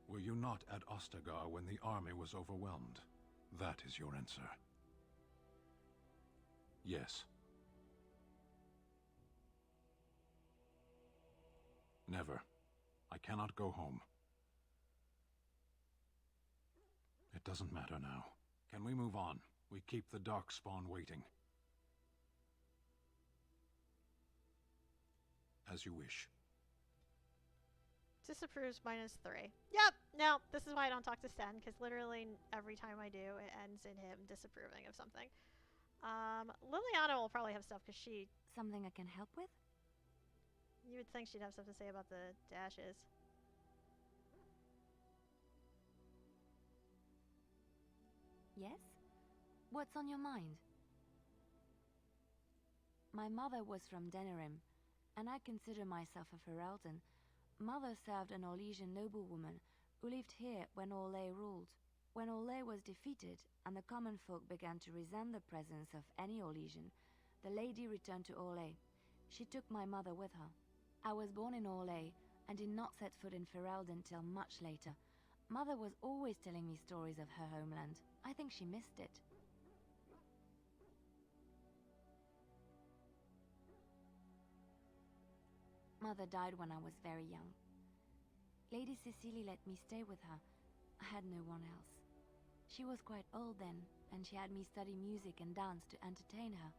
Were you not at Ostagar when the army was overwhelmed? That is your answer. Yes. Never. I cannot go home. It doesn't matter now. Can we move on? We keep the Darkspawn waiting. As you wish. Disapproves -3. Yep, no, this is why I don't talk to Stan, because literally every time I do, it ends in him disapproving of something. Liliana will probably have stuff, because she... Something I can help with? You would think she'd have stuff to say about the dashes. Yes? What's on your mind? My mother was from Denerim, and I consider myself a Ferelden. Mother served an Orlesian noblewoman who lived here when Orlais ruled. When Orlais was defeated and the common folk began to resent the presence of any Orlesian, the lady returned to Orlais. She took my mother with her. I was born in Orlais and did not set foot in Ferelden till much later. Mother was always telling me stories of her homeland. I think she missed it. Mother died when I was very young. Lady Cecily let me stay with her. I had no one else. She was quite old then, and she had me study music and dance to entertain her.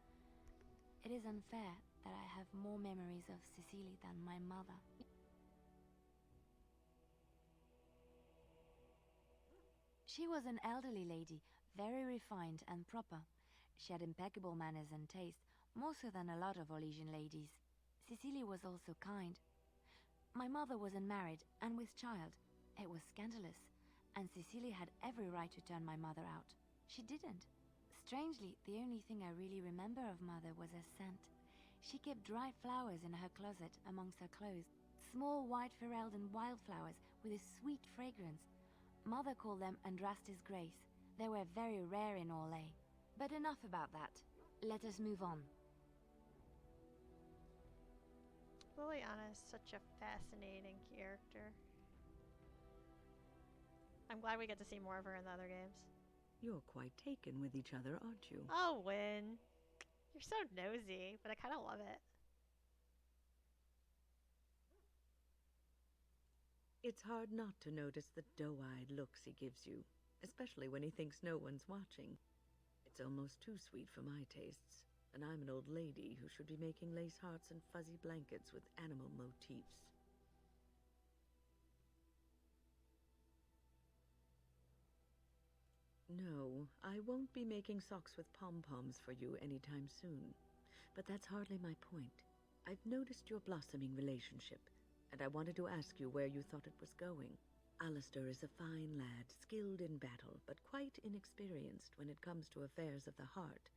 It is unfair that I have more memories of Cecily than my mother. She was an elderly lady, very refined and proper. She had impeccable manners and taste, more so than a lot of Orlesian ladies. Cecily was also kind. My mother was unmarried and with child. It was scandalous, and Cecily had every right to turn my mother out. She didn't. Strangely, the only thing I really remember of Mother was her scent. She kept dried flowers in her closet amongst her clothes, small white Ferelden wildflowers with a sweet fragrance. Mother called them Andraste's Grace. They were very rare in Orlais. But enough about that. Let us move on. Liliana is such a fascinating character. I'm glad we get to see more of her in the other games. You're quite taken with each other, aren't you? Oh, Wynn. You're so nosy, but I kind of love it. It's hard not to notice the doe-eyed looks he gives you, especially when he thinks no one's watching. It's almost too sweet for my tastes. and I'm an old lady who should be making lace hearts and fuzzy blankets with animal motifs. No, I won't be making socks with pom-poms for you anytime soon. But that's hardly my point. I've noticed your blossoming relationship, and I wanted to ask you where you thought it was going. Alistair is a fine lad, skilled in battle, but quite inexperienced when it comes to affairs of the heart.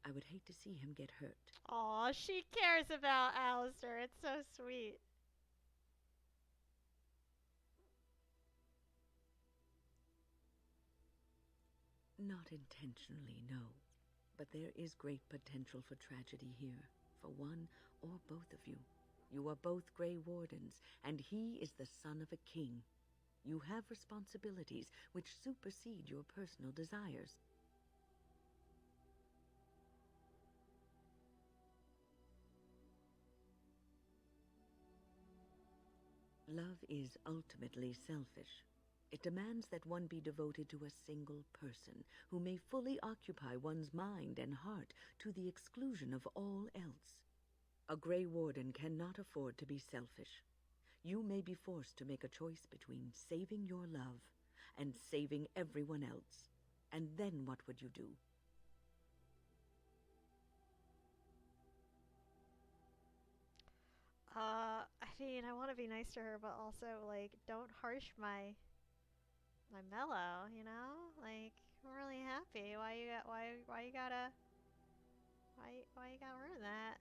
I would hate to see him get hurt. Aw, she cares about Alistair. It's so sweet. Not intentionally, no. But there is great potential for tragedy here, for one or both of you. You are both Grey Wardens, and he is the son of a king. You have responsibilities which supersede your personal desires. Love is ultimately selfish. It demands that one be devoted to a single person who may fully occupy one's mind and heart to the exclusion of all else. A Grey Warden cannot afford to be selfish. You may be forced to make a choice between saving your love and saving everyone else. And then what would you do? I mean, I want to be nice to her, but also, like, don't harsh my mellow, you know? Like, I'm really happy. Why you gotta ruin that?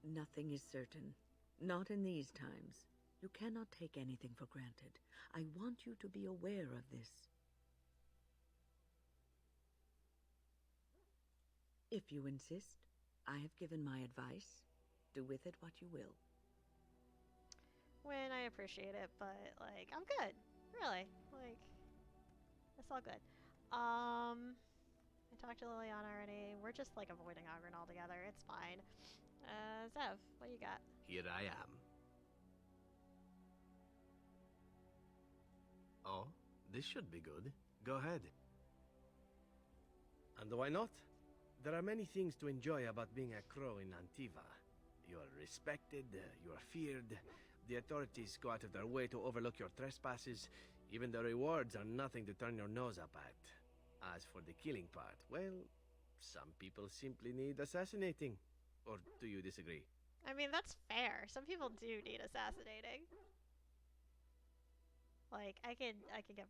Nothing is certain. Not in these times. You cannot take anything for granted. I want you to be aware of this. If you insist, I have given my advice. Do with it what you will. When I appreciate it, but, like, I'm good. Really. Like, it's all good. I talked to Liliana already. We're just, like, avoiding Ogren altogether. It's fine. Zev, what do you got? Here I am. Oh, this should be good. Go ahead. And why not? There are many things to enjoy about being a crow in Antiva. You are respected, you are feared, the authorities go out of their way to overlook your trespasses, even the rewards are nothing to turn your nose up at. As for the killing part, well, some people simply need assassinating. Or do you disagree? I mean, that's fair. Some people do need assassinating. Like, I can get...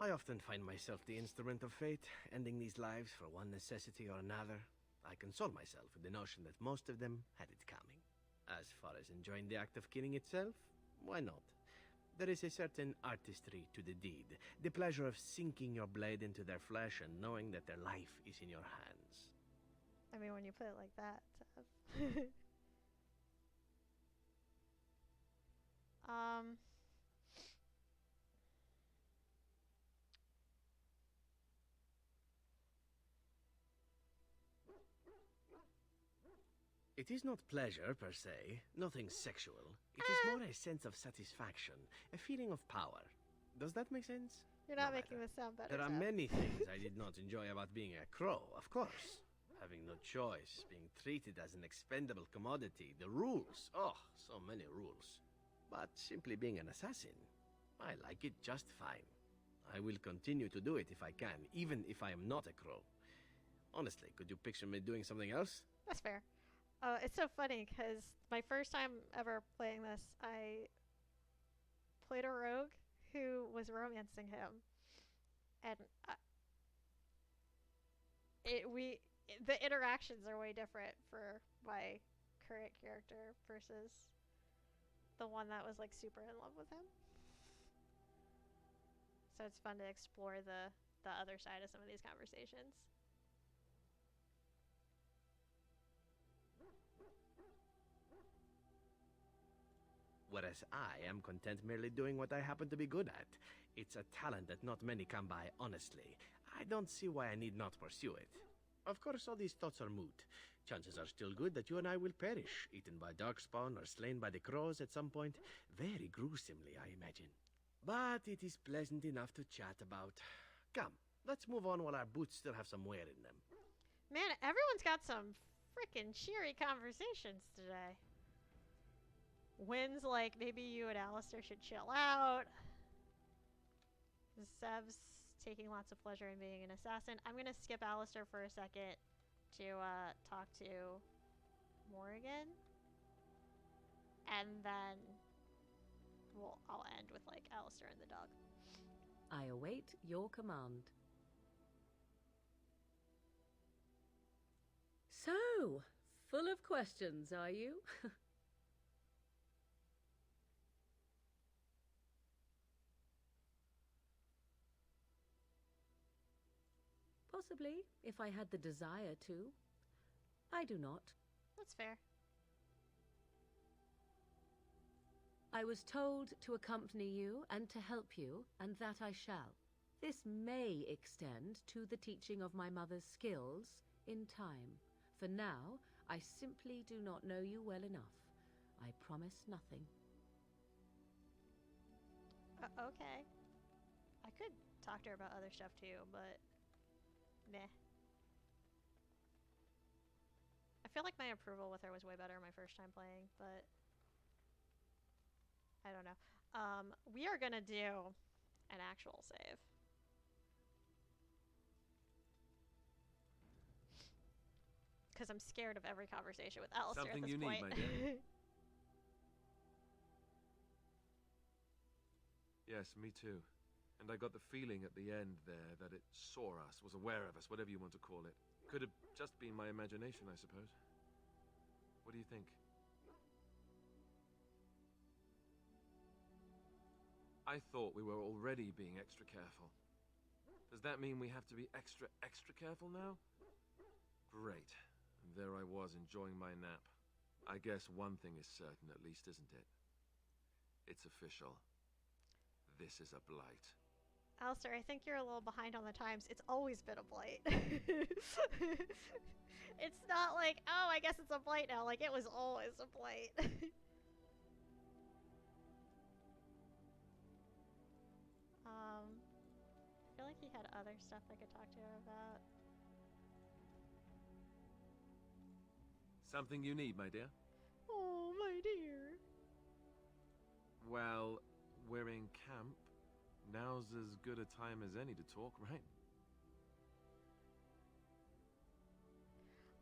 I often find myself the instrument of fate, ending these lives for one necessity or another. I console myself with the notion that most of them had it coming. As far as enjoying the act of killing itself, why not? There is a certain artistry to the deed, the pleasure of sinking your blade into their flesh and knowing that their life is in your hands. I mean, when you put it like that, Zev. It is not pleasure, per se, nothing sexual. It is more a sense of satisfaction, a feeling of power. Does that make sense? You're not making this sound better, There are Zev. many things I did not enjoy about being a crow, of course. Having no choice, being treated as an expendable commodity, the rules, oh, so many rules. But simply being an assassin, I like it just fine. I will continue to do it if I can, even if I am not a crow. Honestly, could you picture me doing something else? That's fair. It's so funny, because my first time ever playing this, I played a rogue who was romancing him. And the interactions are way different for my current character versus the one that was, like, super in love with him. So it's fun to explore the other side of some of these conversations. Whereas I am content merely doing what I happen to be good at. It's a talent that not many come by honestly. I don't see why I need not pursue it. Of course, all these thoughts are moot. Chances are still good that you and I will perish, eaten by darkspawn or slain by the crows at some point. Very gruesomely, I imagine. But it is pleasant enough to chat about. Come, let's move on while our boots still have some wear in them. Man, everyone's got some freaking cheery conversations today. Wynn's like, maybe you and Alistair should chill out. Sev's taking lots of pleasure in being an assassin. I'm gonna skip Alistair for a second to talk to Morrigan. And then I'll end with like Alistair and the dog. I await your command. So, full of questions, are you? Possibly, if I had the desire to. I do not. That's fair. I was told to accompany you and to help you, and that I shall. This may extend to the teaching of my mother's skills in time. For now, I simply do not know you well enough. I promise nothing. Okay. I could talk to her about other stuff too, but meh. I feel like my approval with her was way better my first time playing, but I don't know. We are gonna do an actual save. Because I'm scared of every conversation with Alistair Something at this you point. need, my dear. Yes, me too. And I got the feeling at the end there that it saw us, was aware of us, whatever you want to call it. Could have just been my imagination, I suppose. What do you think? I thought we were already being extra careful. Does that mean we have to be extra careful now? Great. And there I was, enjoying my nap. I guess one thing is certain, at least, isn't it? It's official. This is a blight. Alistair, I think you're a little behind on the times. It's always been a blight. It's not like, oh, I guess it's a blight now. Like, it was always a blight. I feel like he had other stuff I could talk to her about. Something you need, my dear? Oh, my dear. Well, we're in camp. Now's as good a time as any to talk, right?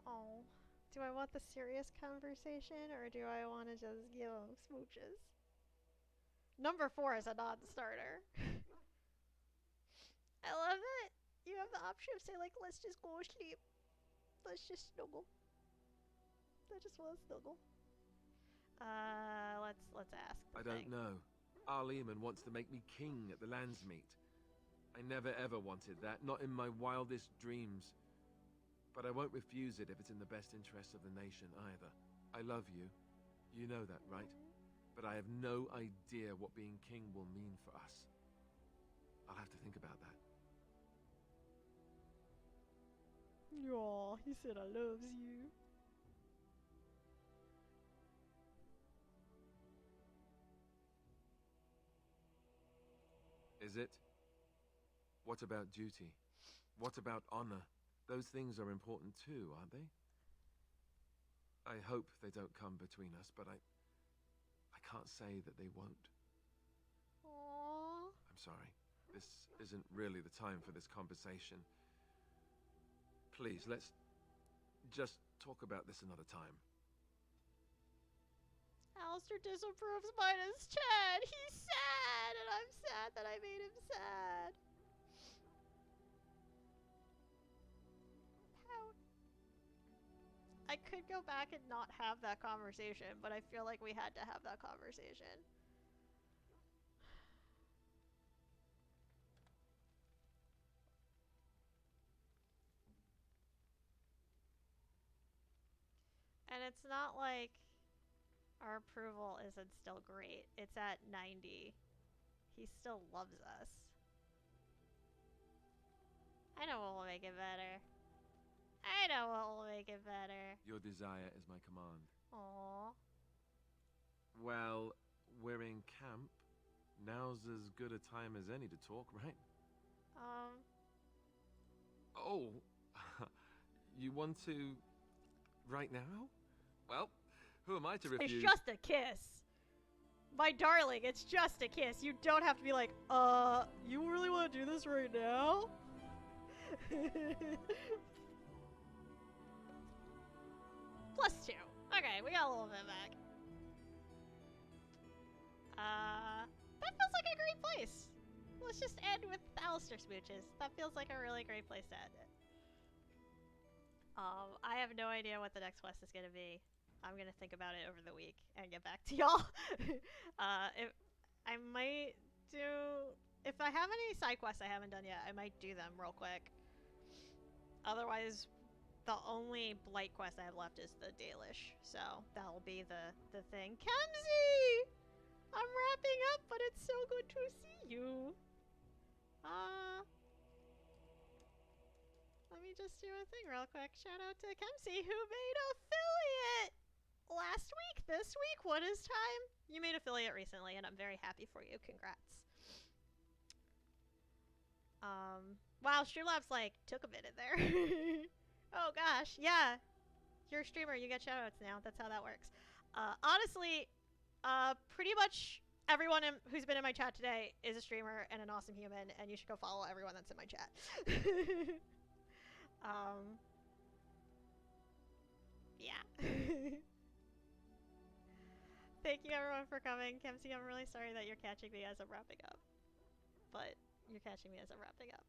Oh. Do I want the serious conversation, or do I want to just give him smooches? Number 4 is a non-starter. I love it. You have the option of saying, like, let's just go sleep. Let's just snuggle. I just want to snuggle. Let's ask. I don't know. Arleman wants to make me king at the Landsmeet. I never ever wanted that, not in my wildest dreams. But I won't refuse it if it's in the best interests of the nation either. I love you. You know that, right? But I have no idea what being king will mean for us. I'll have to think about that. Aw, he said I loves you. Is it? What about duty? What about honor? Those things are important too, aren't they? I hope they don't come between us, but I can't say that they won't. Aww. I'm sorry. This isn't really the time for this conversation. Please, let's just talk about this another time. Alistair disapproves minus Chad. He's sad, and I'm sad that I made him sad. Pout. I could go back and not have that conversation, but I feel like we had to have that conversation. And it's not like our approval isn't still great. It's at 90. He still loves us. I know we'll make it better. I know what will make it better. Your desire is my command. Aww. Well, we're in camp. Now's as good a time as any to talk, right? Oh, you want to right now? Well, who am I to refuse? It's just a kiss. My darling, it's just a kiss. You don't have to be like, you really want to do this right now? +2. Okay, we got a little bit back. That feels like a great place. Let's just end with Alistair smooches. That feels like a really great place to end it. I have no idea what the next quest is gonna be. I'm gonna think about it over the week and get back to y'all. If I might do, if I have any side quests I haven't done yet, I might do them real quick. Otherwise, the only blight quest I have left is the Dalish, so that'll be the thing. Kemsy! I'm wrapping up, but it's so good to see you. Let me just do a thing real quick. Shout out to Kemsy who made affiliate last week. This week, what is time? You made affiliate recently, and I'm very happy for you. Congrats. Wow, Streamlabs like took a minute there. Oh gosh, yeah. You're a streamer, you get shoutouts now. That's how that works. Honestly, pretty much everyone who's been in my chat today is a streamer and an awesome human, and you should go follow everyone that's in my chat. Yeah. Thank you everyone for coming. Kemsy, I'm really sorry that you're catching me as I'm wrapping up. But you're catching me as I'm wrapping up.